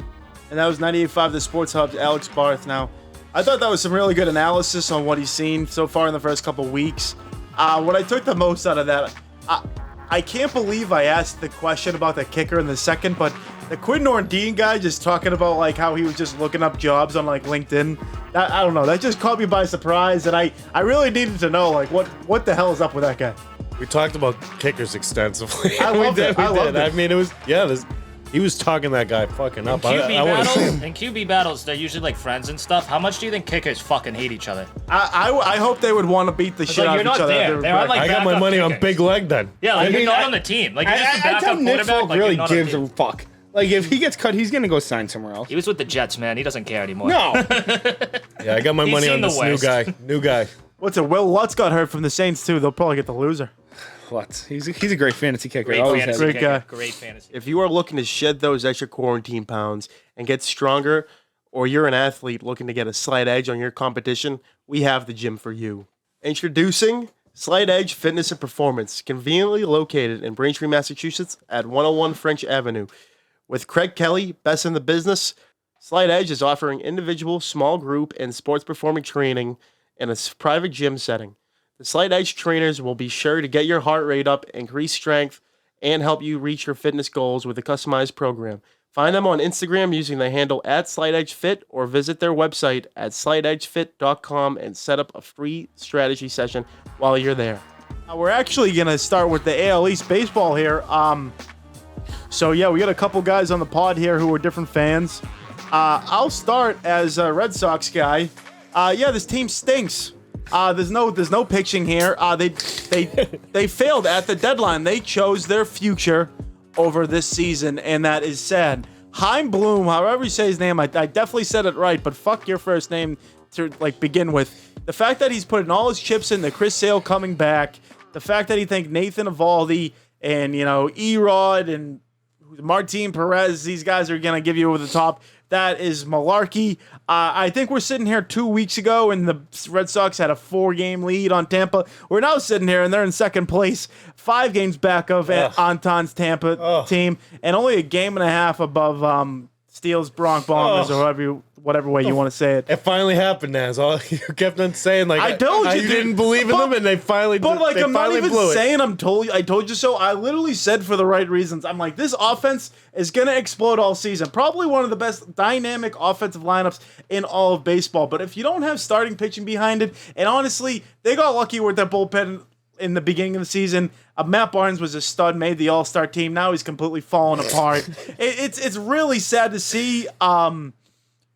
And that was 98.5 The Sports Hub's Alex Barth. Now, I thought that was some really good analysis on what he's seen so far in the first couple weeks. What I took the most out of that, I can't believe I asked the question about the kicker in the second, but the Quinn Nordine guy just talking about how he was just looking up jobs on LinkedIn. I don't know. That just caught me by surprise, and I really needed to know what the hell is up with that guy. We talked about kickers extensively. I loved it. I loved it. I mean, it was he was talking that guy fucking up. In QB battles, they're usually friends and stuff. How much do you think kickers fucking hate each other? I hope they would want to beat the shit out of each other. You're not there. I got my money on Big Leg then. Yeah, you're not on the team. You're just a backup quarterback. Really gives a fuck. If he gets cut, he's gonna go sign somewhere else. He was with the Jets, man. He doesn't care anymore. No. Yeah, I got my money on this new guy. What's it? Will Lutz got hurt from the Saints too. They'll probably get the loser. Lutz. He's a great fantasy kicker. Great guy. Great fantasy. If you are looking to shed those extra quarantine pounds and get stronger, or you're an athlete looking to get a slight edge on your competition, we have the gym for you. Introducing Slight Edge Fitness and Performance, conveniently located in Braintree, Massachusetts at 101 French Avenue. With Craig Kelly, best in the business, Slight Edge is offering individual, small group, and sports performance training in a private gym setting. The Slight Edge trainers will be sure to get your heart rate up, increase strength, and help you reach your fitness goals with a customized program. Find them on Instagram using the handle @SlightEdgeFit or visit their website at slightedgefit.com and set up a free strategy session while you're there. We're actually going to start with the AL East baseball here. We got a couple guys on the pod here who are different fans. I'll start as a Red Sox guy. This team stinks. There's no pitching here. They failed at the deadline. They chose their future over this season, and that is sad. Chaim Bloom, however you say his name, I definitely said it right, but fuck your first name to begin with. The fact that he's putting all his chips in the Chris Sale coming back, the fact that he think Nathan Eovaldi and Erod and Martin Perez, these guys are gonna give you over the top. That is malarkey. I think we're sitting here 2 weeks ago and the Red Sox had a 4-game lead on Tampa. We're now sitting here and they're in second place, 5 games back of Antan's Tampa team, and only a game and a half above Steele's Bronx Bombers or whatever way you want to say it. It finally happened, Naz. All you kept on saying I told you, you didn't believe in them, and they finally. But they I'm not even blew saying I told you so. I literally said for the right reasons. I'm like, this offense is gonna explode all season. Probably one of the best dynamic offensive lineups in all of baseball. But if you don't have starting pitching behind it, and honestly, they got lucky with their bullpen in the beginning of the season. Matt Barnes was a stud, made the All-Star team. Now he's completely fallen apart. It's really sad to see.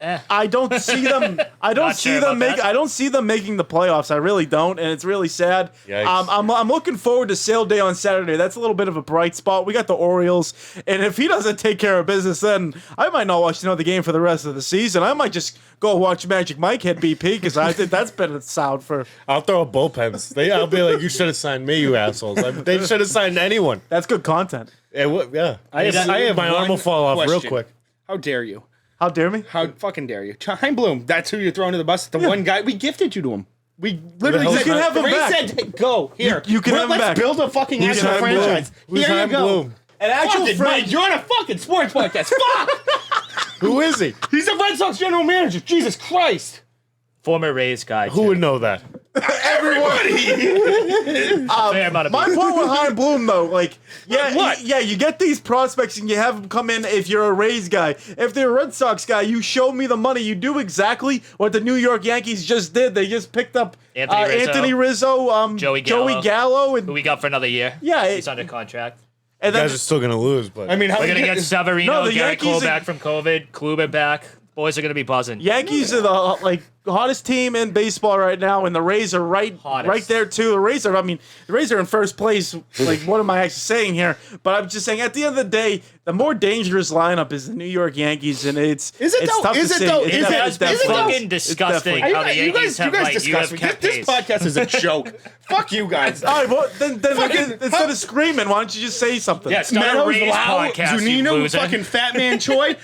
I don't see them. I don't Not see sure them about that. I don't see them making the playoffs. I really don't, and it's really sad. Yikes. I'm looking forward to Sale Day on Saturday. That's a little bit of a bright spot. We got the Orioles, and if he doesn't take care of business, then I might not watch another game for the rest of the season. I might just go watch Magic Mike hit BP because I think that's been a sound for. I'll throw up bullpens. I'll be like, you should have signed me, you assholes. They should have signed anyone. That's good content. Yeah. I have my arm one will fall off real question. quick. How dare you? How dare me? How fucking dare you? Chaim Bloom, that's who you're throwing to the bus. The one guy, we gifted you to him. We literally hell said, is that? You can have him Ray back. said, hey, go, here. You can have him let's back. build a fucking Who's actual Chaim Bloom? franchise. Who's Here you Chaim go. Bloom? An actual Fucking friend. Mike, you're on a fucking sports podcast. Fuck! Who is he? He's the Red Sox general manager. Jesus Christ. Former Rays guy. Who would know that? Fair amount of My people. point with Chaim Bloom, though, like, yeah, What? you get these prospects and you have them come in if you're a Rays guy. If they're a Red Sox guy, you show me the money. You do exactly what the New York Yankees just did. They just picked up Anthony Rizzo, Joey Joey Gallo. Gallo, and Who we got for another year. Yeah, He's under contract. and You then guys are still going to lose, but I mean, how We're going to get Severino, No, the Garrett Cole Yankees are- back from COVID, Kluber back. Boys are going to be buzzing. Yankees are the hottest team in baseball right now, and the Rays are right there too. The Rays are in first place. Like, what am I actually saying here? But I'm just saying, at the end of the day, the more dangerous lineup is the New York Yankees, and it's Is it though? tough Is to it see. though? It's Is it? def- It's it's definitely- fucking it's disgusting definitely- how the Yankees have, like, you disgust have me. kept This pace. podcast is a joke. Fuck you guys. All right, well, then Fucking- instead of screaming, why don't you just say something? Yeah, start a Meadows, Rays Lau, podcast, you Zunino, loser. fucking Fat Man Choi.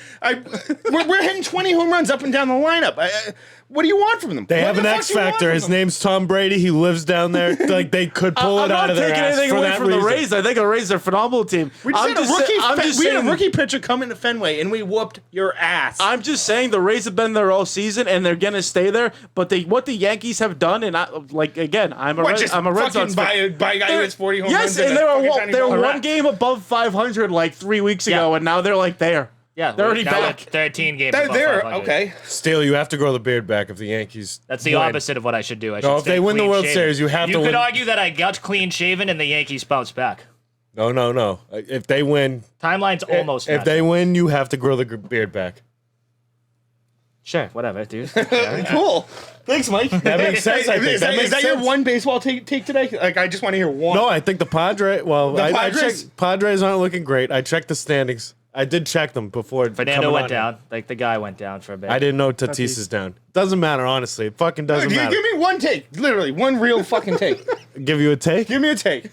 We're hitting 20 home runs up and down the lineup. What do you want from them? they What have the an fuck X do you want factor. from His them? name's Tom Brady. He lives down there. Like, they could pull I'm it out not of their taking ass anything for away that from reason. the Rays. I think the Rays are a phenomenal team. We just had a rookie. I'm just We had saying- a rookie pitcher come into Fenway and we whooped your ass. I'm just saying the Rays have been there all season and they're gonna stay there. But what the Yankees have done, and I'm a Red Sox fan. by a guy who hits 40 home Yes, runs. in and a they fucking were tiny they were ball. one game above 500 like 3 weeks ago, Yeah. and now they're like there. Yeah, They're already now we're back. 13 games. They're above there. 500. Okay. Steele, you have to grow the beard back if the Yankees. That's the win. opposite of what I should do. I should No, if stay they win the clean World shaven. Series, you have to You could win. argue that I got clean shaven and the Yankees bounce back. No. If they win, Timeline's almost. if matched they up. win, you have to grow the beard back. Sure, whatever, dude. Cool. Thanks, Mike. That makes sense. I think Is that makes that your sense. one baseball take today? Like, I just want to hear one. No, I think the Padres. Well, The I Padres? checked. Padres aren't looking great. I checked the standings. I did check them before. Fernando coming went on here. down. Like the guy went down for a bit. I didn't know Tatis is down. Doesn't matter, honestly. It fucking doesn't Give matter. me one take. Literally, one real fucking take. Give you a take. Give me a take.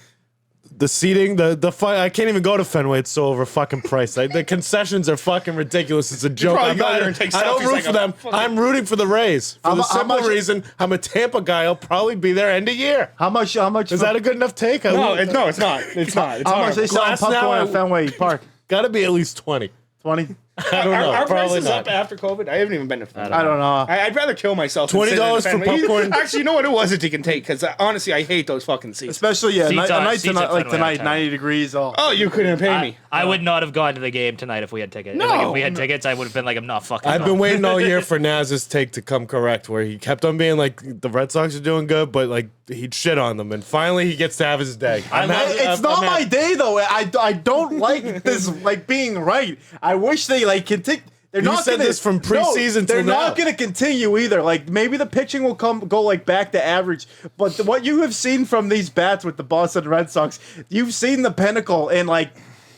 The seating, the I can't even go to Fenway. It's so over fucking priced. The concessions are fucking ridiculous. It's a joke. probably I'm go not- there and take I don't selfies root like for a them. fucking- I'm rooting for the Rays for the how simple much- reason I'm a Tampa guy. I'll probably be there end of year. How much? Is that a good enough take? No, it's not. It's not. It's how much horrible. they selling Glass now, popcorn I- at Fenway Park? Got to be at least 20. 20. I don't know. Are Probably prices not. up after COVID? I haven't even been to Fenway. I don't know. I'd rather kill myself. than sit in $20 for Fenway. popcorn? Actually, you know what? It was a take and take because honestly, I hate those fucking seats. Especially a Seats night seats tonight, at like Fenway tonight, are 90 degrees. All. Oh, you couldn't pay me. I would not have gone to the game tonight if we had tickets. No, Like, if we had no. tickets, I would have been like, I'm not fucking. I've been going. waiting all year for Naz's take to come correct, where he kept on being like the Red Sox are doing good, but like he'd shit on them, and finally he gets to have his day. It's not my day though. I don't like this like being right. I wish they like continue. They're You not said gonna, this from preseason They're till not now. going to continue either. Like maybe the pitching will go like back to average. But what you have seen from these bats with the Boston Red Sox, you've seen the pinnacle, and like.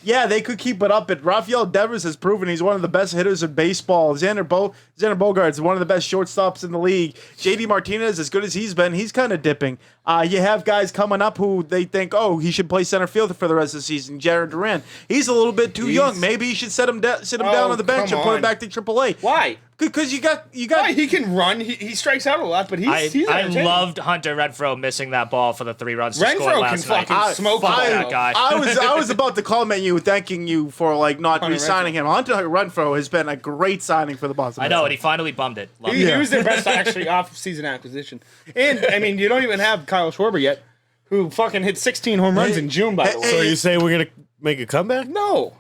Yeah, they could keep it up. But Rafael Devers has proven he's one of the best hitters in baseball. Xander Bogaerts, one of the best shortstops in the league. JD Martinez, as good as he's been, he's kind of dipping. You have guys coming up who they think, oh, he should play center field for the rest of the season. Jared Duran, he's a little bit too young. Maybe you should sit him down on the bench come and put him on. back to AAA. Why? Because you got. Why? He can run. He strikes out a lot, but he's I entertaining. loved Hunter Renfroe missing that ball for the 3 runs to score Renfroe can last night. fucking smoke the Fuck ball. that guy. I was about to comment you, thanking you for like not Hunter re-signing him. Hunter Renfroe has been a great signing for the Boston. I Red know, Sox. and he finally bummed it. Loved He it. was their best actually off-season acquisition. And I mean, you don't even have Kyle Schwarber yet, who fucking hit 16 home runs in June. By the way, So you say we're gonna make a comeback? no.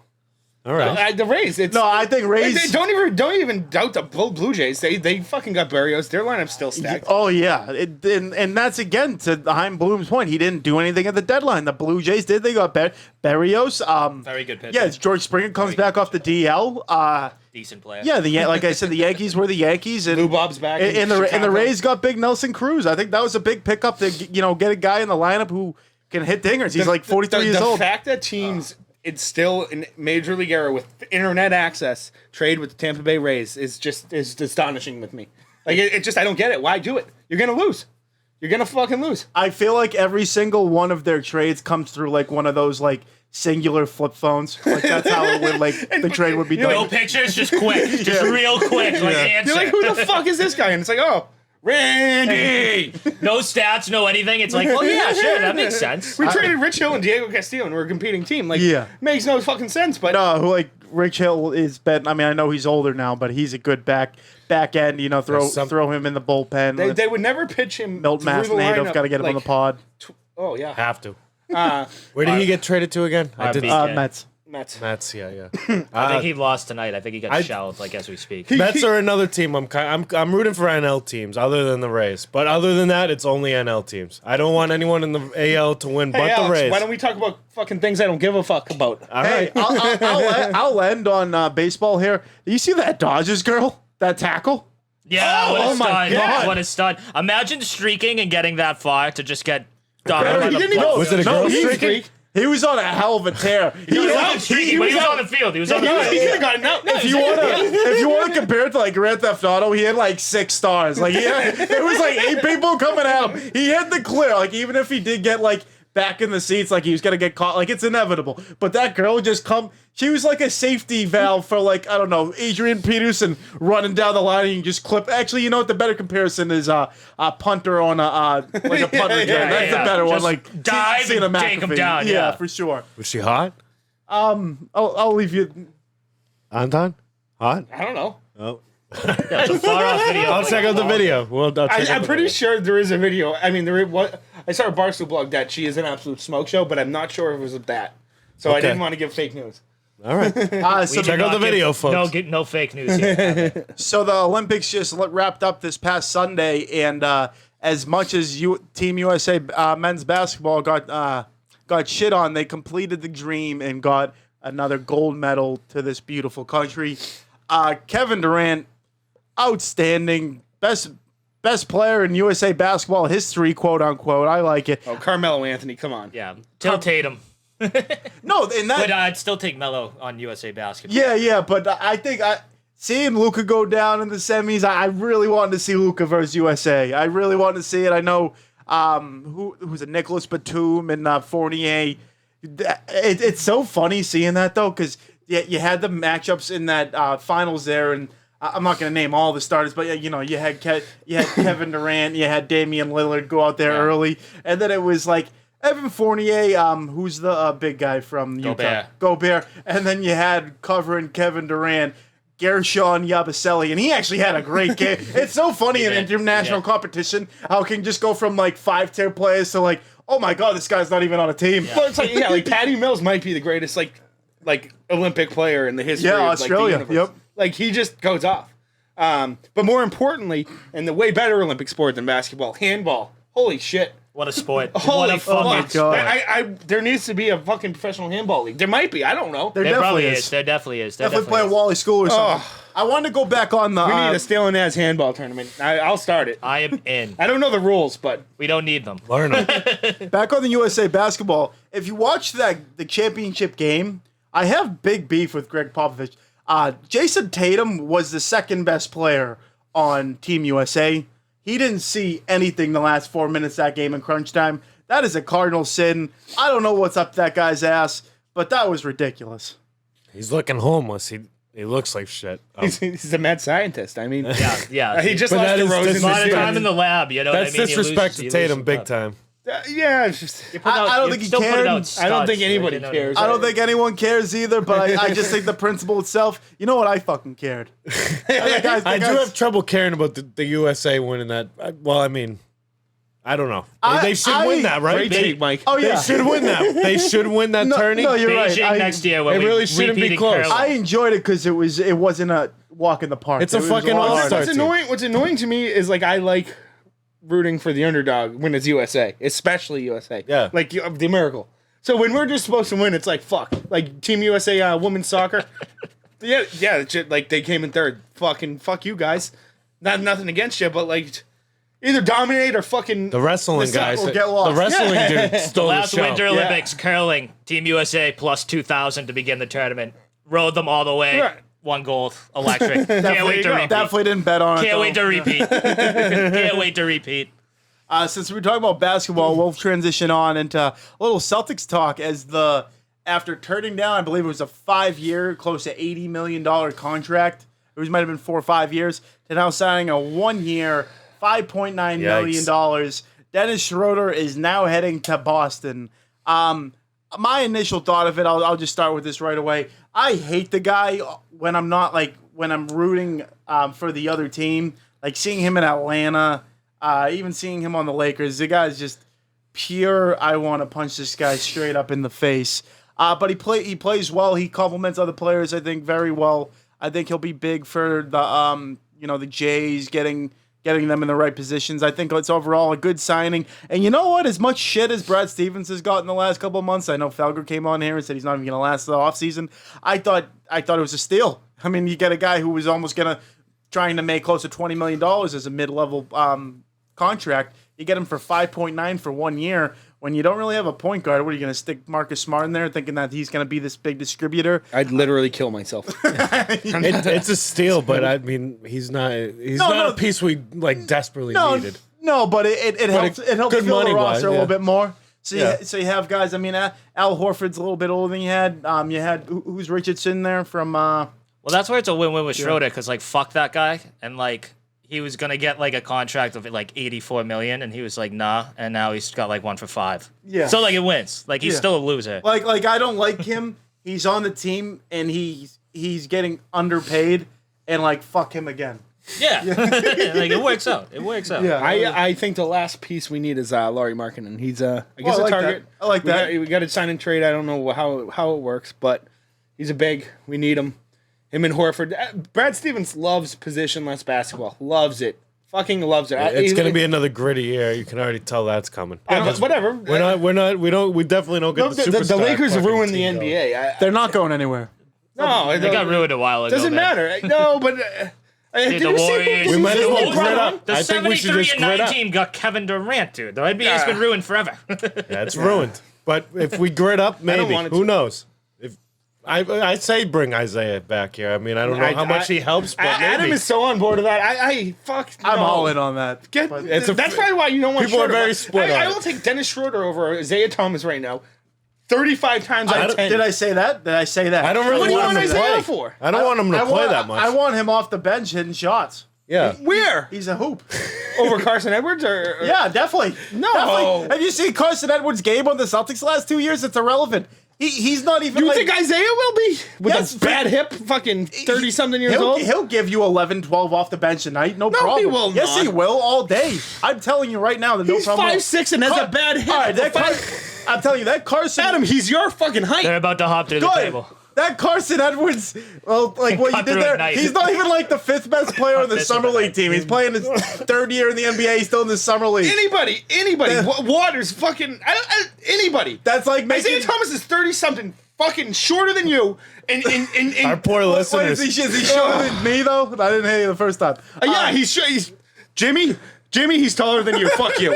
All right. The Rays. It's, No, I think Rays. They don't even doubt the Blue Jays. They fucking got Barrios. Their lineup's still stacked. Oh yeah, and that's again to Chaim Bloom's point. He didn't do anything at the deadline. The Blue Jays did. They got Barrios. Very good pitch. Yeah, George Springer comes back off the DL. Decent player. Yeah, like I said, the Yankees were the Yankees, and Lou Bob's back. and the Chicago. Rays got big Nelson Cruz. I think that was a big pickup to get a guy in the lineup who can hit dingers. He's like 43 years old. The fact that teams it's still in Major League era with internet access trade with the Tampa Bay Rays is astonishing with me. Like it just I don't get it. Why do it? You're gonna lose. You're gonna fucking lose. I feel like every single one of their trades comes through like one of those like singular flip phones. Like that's how it would the trade would be done. No pictures, just quick, just real quick, like answer. You're like, who the fuck is this guy? And it's like, oh, Randy. No stats, no anything. It's like, oh yeah, sure, that makes sense. We traded Rich Hill and Diego Castillo, and we're a competing team. Like, Yeah. makes no fucking sense. But No, like Rich Hill is been. I mean, I know he's older now, but he's a good back end. Throw him in the bullpen. they would never pitch him. Milt through Mass the native. lineup, Got to get him on the like, pod. Oh yeah, Have to. uh, Where did he get traded to again? I did. RB. Mets. Mets. Mets, yeah. I think he lost tonight. I think he got I- shelled, like as we speak. Mets are another team. I'm rooting for NL teams other than the Rays. But other than that, it's only NL teams. I don't want anyone in the AL to win but Hey, the Alex, Rays. why don't we talk about fucking things I don't give a fuck about? All Hey, right. I'll end on baseball here. Do you see that Dodgers girl? That tackle? Yeah, what a oh my stud! God. What a stud! Imagine streaking and getting that far to just get done. by He the didn't even- ball. Was it a No, girl he- streaking? He was on a hell of a tear. He was on streaking, but he was on the field. He was on the He could field. have gotten no. If you want to compare it to like Grand Theft Auto, he had like 6 stars. Like it was like 8 people coming at him. He had the clear. Like even if he did get like back in the seats, like he was gonna get caught. Like it's inevitable. But that girl just come. She was like a safety valve for like I don't know Adrian Peterson running down the line and you just clip. Actually, you know what the better comparison is? A punter on a like a punter. yeah, That's yeah. the better one. Just Like dive Cena and take him McAfee. down, yeah. for sure. Was she hot? I'll leave you. Anton? Hot? I don't know. Oh. Yeah, it's a far off video. I'll check out the video. Well, I'll check out I'm the pretty video. sure there is a video. I mean, there is what I saw a Barstool blog that she is an absolute smoke show, but I'm not sure if it was that. So I Okay. didn't want to give fake news. All right. So Check out the video, folks. No fake news here. So the Olympics just wrapped up this past Sunday, and as much as Team USA men's basketball got shit on, they completed the dream and got another gold medal to this beautiful country. Kevin Durant, outstanding, best player in USA basketball history, quote unquote. I like it. Oh, Carmelo Anthony, come on. Yeah, Till Tatum. No, and that But I'd still take Melo on USA Basketball. yeah, but I think seeing Luka go down in the semis, I really wanted to see Luka versus USA. I really wanted to see it. I know who's it, Nicholas Batum and Fournier. It's so funny seeing that though, because you had the matchups in that finals there, and I'm not going to name all the starters, but you had Kevin Durant, you had Damian Lillard go out there early, and then it was like Evan Fournier, who's the big guy from Utah, Gobert, and then you had covering Kevin Durant, Gershon Yabusele, and he actually had a great game. It's so funny in international competition how it can just go from like 5-tier players to like, oh my god, this guy's not even on a team. Well, it's like Patty Mills might be the greatest like Olympic player in the history Yeah, of Australia, like, the universe. yep. Like he just goes off. But more importantly, and the way better Olympic sport than basketball, handball. Holy shit. What a sport. Holy what a fucking fuck. God. There needs to be a fucking professional handball league. There might be. I don't know. There There definitely probably is. is. There definitely is. There Definitely playing is. Wally School or something. I wanted to go back on the. We need a Steele Nazz handball tournament. I'll start it. I am in. I don't know the rules, but We don't need them. Learn them. Back on the USA basketball, if you watch the championship game, I have big beef with Greg Popovich. Jason Tatum was the second best player on Team USA. He didn't see anything the last 4 minutes of that game in crunch time. That is a cardinal sin. I don't know what's up that guy's ass, but that was ridiculous. He's looking homeless. He looks like shit. he's a mad scientist. I mean, Yeah. he just But lost that to is Rose in a lot of disrespect. time in the lab, you know That's what I mean? You disrespect lose- you to lose Tatum the big cup. time. yeah, it's just. You put I out- don't you think he still put it cared. out I don't think studs, anybody you know what I mean? cares. I don't think anyone cares either, but I just think the principle itself, you know what, I fucking cared. I do have trouble caring about the USA winning that. Well, I mean, I don't know. I- They should I- win that, right? Great take, Mike. Oh They yeah, should win that. They should win that tourney. no, you're right. Beijing next year when it we really shouldn't be repeating close. curling. I enjoyed it because it wasn't a walk in the park. It's a It was fucking lot of all-star hard. team. What's annoying to me is like I like rooting for the underdog when it's USA, especially USA. Yeah. Like the miracle. So when we're just supposed to win, it's like fuck. Like Team USA women's soccer. yeah, it's just, like they came in third. Fucking fuck you guys. Nothing against you, but like either dominate or fucking The wrestling guys. or get lost. The wrestling dude stole the Last show. Winter Olympics, curling, Team USA plus 2,000 to begin the tournament. Rode them all the way. Right. One gold. Electric. Can't wait to repeat. Definitely didn't bet on it. Can't though. wait to repeat. Can't wait to repeat. Since we're talking about basketball, we'll transition on into a little Celtics talk after turning down, I believe it was a 5-year, close to $80 million contract. It might have been 4 or 5 years, to now signing a 1-year, $5.9 million. Dennis Schroder is now heading to Boston. My initial thought of it, I'll just start with this right away. I hate the guy when I'm rooting for the other team. Like seeing him in Atlanta, even seeing him on the Lakers, the guy's just pure. I want to punch this guy straight up in the face. But he plays well. He complements other players, I think, very well. I think he'll be big for the Jays getting them in the right positions. I think it's overall a good signing. And you know what? As much shit as Brad Stevens has gotten the last couple of months, I know Felger came on here and said he's not even going to last the offseason. I thought it was a steal. I mean, you get a guy who was almost trying to make close to $20 million as a mid-level contract. You get him for 5.9 for 1 year. When you don't really have a point guard, what are you going to stick Marcus Smart in there thinking that he's going to be this big distributor? I'd literally kill myself. It's a steal, but I mean, he's not a piece we like desperately needed. No, but it helps. It helps good fill the money-wise, roster a little bit more. So Yeah. you have guys. I mean, Al Horford's a little bit older than you had. You had who's Richardson there from. Well, that's where it's a win-win with Schroeder because, like, fuck that guy. And, like, he was going to get, like, a contract of, like, $84 million, and he was like, nah. And now he's got, like, 1 for 5. Yeah. So, like, it wins. Like, he's Yeah. still a loser. Like I don't like him. He's on the team and he's getting underpaid, and like fuck him again. Yeah. Like, it works out. It works out. Yeah. I think the last piece we need is Laurie Markkinen. He's I guess I like a target. that. I like that. We got to sign and trade. I don't know how it works, but he's a big. We need him. Him and Horford. Brad Stevens loves positionless basketball. Loves it. Fucking loves it. It's going to be another gritty year. You can already tell that's coming. Whatever. We definitely don't get the superstar. The Lakers fucking ruined the team NBA. They're not going anywhere. No, They got ruined a while ago. Doesn't man. matter. No, but Dude, the Warriors. We might as well the grit up. The I think we should 73 just and grit 9 up. team got Kevin Durant, dude. The NBA's been ruined forever. Yeah, it's ruined. But if we grit up, maybe. want it Who to. knows? If I say bring Isaiah back here. I mean, I don't know how much he helps, but Adam maybe. is so on board with that. I'm all in on that. That's probably why you don't want People are Schroeder. very split on I it. will take Dennis Schroeder over Isaiah Thomas right now. 35 times out of 10. Did I say that? I don't really What do you want want him to Isaiah play. for? I don't want him to play that much. I want him off the bench hitting shots. Yeah. Where? He's a hoop. Over Carson Edwards? Or Yeah, definitely. No. Definitely. Have you seen Carson Edwards' game on the Celtics last 2 years? It's irrelevant. He's not even. You like, think Isaiah will be? With Yes, a bad hip, fucking 30-something years old? He'll give you 11, 12 off the bench a night. No problem. he will Yes, not. he will all day. I'm telling you right now that no He's problem. 5'6" and has a bad hip. All right, I'm telling you that Carson. Adam, he's your fucking height. They're about to hop through the Good. table. That Carson Edwards, well, like what you Cut did through there, at night. he's not even like the 5th best player on the Fifth summer of the league night. team. He's playing his 3rd year in the NBA. He's still in the summer league. Anybody. Waters, fucking. Anybody. That's like making. Isaiah Thomas is 30-something, fucking shorter than you. And Our poor What listeners. is he shorter than me though? I didn't hear you the first time. yeah, he's Jimmy, he's taller than you. Fuck you.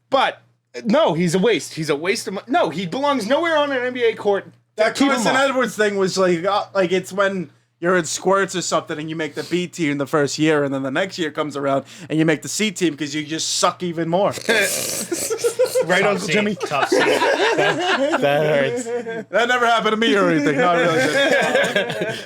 but no, he's a waste. He's a waste of no. He belongs nowhere on an NBA court. That Keep him Carson off. Edwards thing was like it's when you're in squirts or something and you make the B team the first year and then the next year comes around and you make the C team because you just suck even more. Right, Tough Uncle scene. Jimmy? Tough scene. That hurts. That never happened to me or anything. Not really.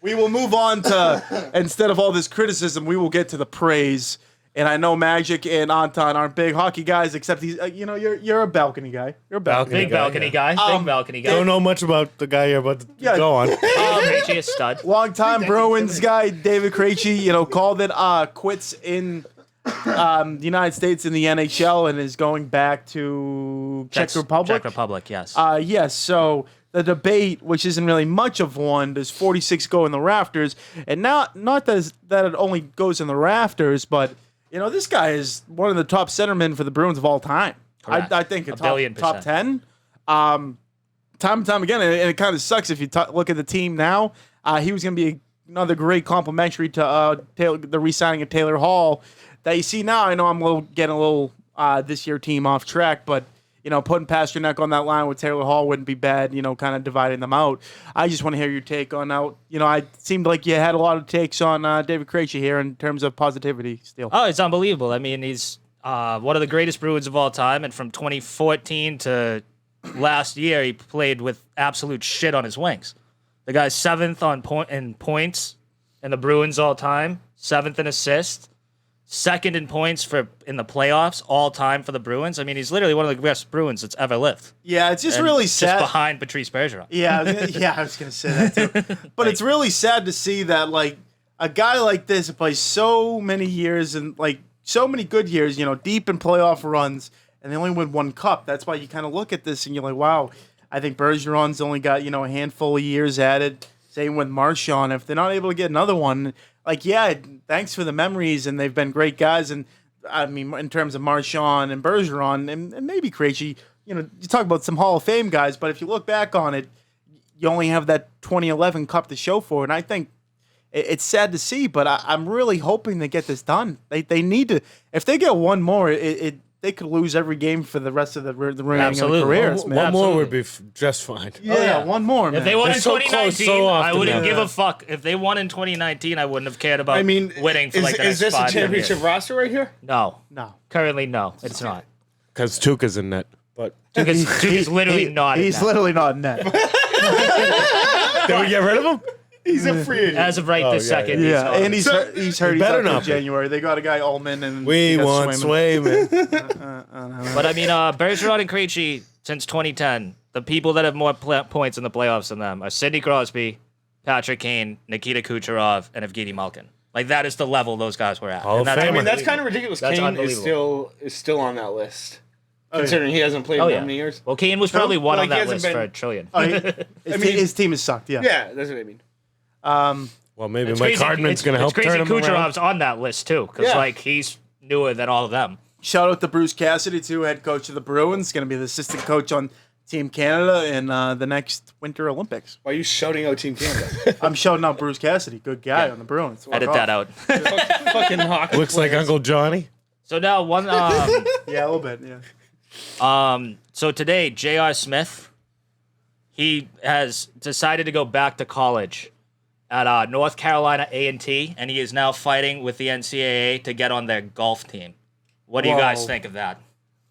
We will move on to, instead of all this criticism, we will get to the praise. And I know Magic and Antan aren't big hockey guys, except he's, you're a balcony guy. You're a balcony. Big balcony guy. Big balcony guy. Don't know much about the guy you're about to go on. Krejci is stud. Longtime Bruins guy, David Krejci, called it quits in the United States in the NHL and is going back to Czech Republic. Czech Republic, yes. Yes, so the debate, which isn't really much of one, does 46 go in the rafters? And not that it only goes in the rafters, but this guy is one of the top centermen for the Bruins of all time. I think a top 10. Time and time again, and it kind of sucks if you look at the team now. He was going to be another great complimentary to the re-signing of Taylor Hall that you see now. I know I'm getting a little this year team off track, but putting Pasternak on that line with Taylor Hall wouldn't be bad. Kind of dividing them out. I just want to hear your take on out. I seemed like you had a lot of takes on David Krejci here in terms of positivity. Still, oh, it's unbelievable. I mean, he's one of the greatest Bruins of all time, and from 2014 to last year, he played with absolute shit on his wings. The guy's 7th in points in the Bruins all time, 7th in assists, 2nd in points in the playoffs all time for the Bruins. I mean, he's literally one of the best Bruins that's ever lived. Yeah, it's just really sad. Just behind Patrice Bergeron. Yeah, I was gonna say that too. But it's really sad to see that a guy like this who plays so many years and so many good years, deep in playoff runs, and they only win one cup. That's why you kind of look at this and you're like, wow. I think Bergeron's only got, a handful of years added. Same with Marchand. If they're not able to get another one, thanks for the memories, and they've been great guys. And, I mean, in terms of Marchand and Bergeron and maybe Krejci, you talk about some Hall of Fame guys, but if you look back on it, you only have that 2011 Cup to show for it. And I think it's sad to see, but I'm really hoping they get this done. They need to. If they get one more, they could lose every game for the rest of the remaining of their careers, man. One more would be just fine. Yeah, one more, man. If they won in They're so 2019, close so often I wouldn't now. give a fuck. If they won in 2019, I wouldn't have cared about winning for the next 5 is this a 10 years. championship roster right here? No. No. Currently, no. It's not. Because Tuca's in net. But He's literally not in He's that. literally not in net. did we get rid of him? He's a free agent. As of right this second, he's Yeah, not. and he's hurt. He's better out not in be. January. They got a guy Ullman and We they got want Swayman. Swayman. But I mean, Bergeron and Krejci, since 2010, the people that have more points in the playoffs than them are Sidney Crosby, Patrick Kane, Nikita Kucherov, and Evgeny Malkin. That is the level those guys were at. Hall of And that's Famer. I mean, that's kind of ridiculous. That's Kane unbelievable. is still on that list, considering he hasn't played in how many years. Well, Kane was probably one Like, on he that hasn't list for been- a trillion. His team has sucked. Yeah. Yeah, that's what I mean. Well, maybe It's Mike crazy- Hardman's going to help It's turn crazy him around. Kucherov's on that list, too, because, Yeah. he's newer than all of them. Shout out to Bruce Cassidy, too, head coach of the Bruins. Going to be the assistant coach on Team Canada in the next Winter Olympics. Why are you shouting out Team Canada? I'm shouting out Bruce Cassidy, good guy on the Bruins. Fuck Edit off. that out. Fucking hockey. Looks like Uncle Johnny. So now, Yeah, a little bit. Yeah. so today, J.R. Smith, he has decided to go back to college at North Carolina A&T, and he is now fighting with the NCAA to get on their golf team. What do you guys Whoa. think of that?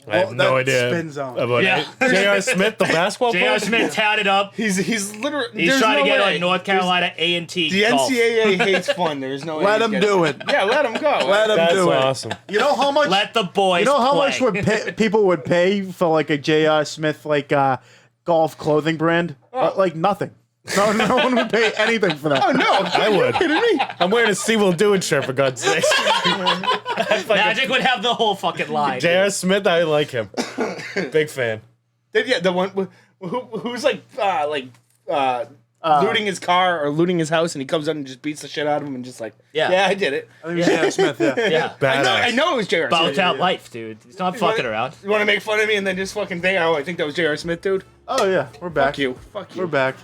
I have no that idea spin zone. about Yeah. J.R. Smith, the basketball player. J.R. Smith tatted up. He's literally. He's there's trying no to get way. on North Carolina A&T The golf. NCAA hates fun. There's no way. Let he's him getting- do it. Yeah, let him go. Let him That's do it. awesome. You know how much? Let the boys You know how play. much people would pay for a J.R. Smith golf clothing brand? Nothing. No one would pay anything for that. Oh no! I would. I'm wearing a See Will Do It shirt, for God's sake. Magic would have the whole fucking line. J.R. Smith, I like him. Big fan. Yeah, the one who's looting his car or looting his house, and he comes out and just beats the shit out of him, and just Yeah. I did it. I think it was J.R. Smith. Yeah. Yeah. Badass. I know it was J.R. About Smith. that life, dude. He's not fucking around. You want to make fun of me and then just fucking think, oh, I think that was J.R. Smith, dude? Oh yeah, we're back. Fuck you. Fuck you. We're back.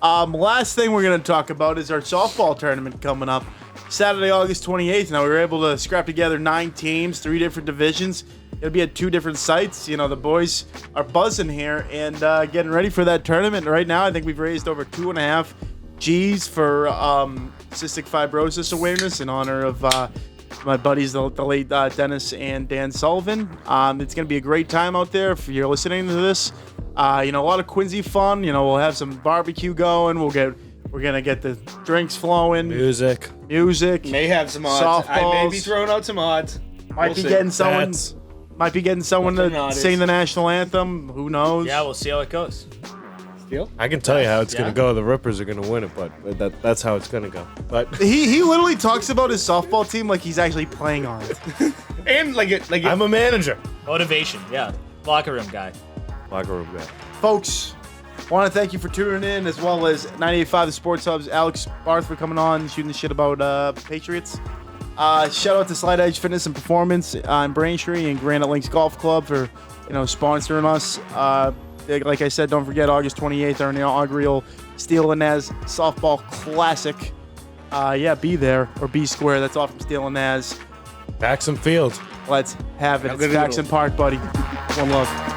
Last thing we're gonna talk about is our softball tournament coming up Saturday, August 28th. Now we were able to scrap together 9 teams, 3 different divisions. It'll be at 2 different sites. The boys are buzzing here and getting ready for that tournament. Right now, I think we've raised over 2.5 G's for cystic fibrosis awareness in honor of my buddies, the late Dennis and Dan Sullivan. It's going to be a great time out there if you're listening to this. A lot of Quincy fun. We'll have some barbecue going. We're gonna get the drinks flowing. Music. May have some odds. I may be Softballs. throwing out some odds. Might We'll be see. getting someone. Bats. Might be getting someone Nothing to odds. sing the national anthem. Who knows? Yeah, we'll see how it goes. I can tell you how it's gonna go. The Rippers are gonna win it, but that's how it's gonna go. But He literally talks about his softball team like he's actually playing on it. And I'm a manager. Motivation, yeah. Locker room guy. Locker room guy. Folks, want to thank you for tuning in, as well as 98.5 The Sports Hub's Alex Barth for coming on, shooting the shit about Patriots. Shout out to Slide Edge Fitness and Performance in Braintree and Granite Links Golf Club for sponsoring us. Like I said, don't forget August 28th, our inaugural Steele Nazz Softball Classic. Be there, or be square. That's all from Steele Nazz. Paxson Field. Let's have it. It's Jackson Park, buddy. One love.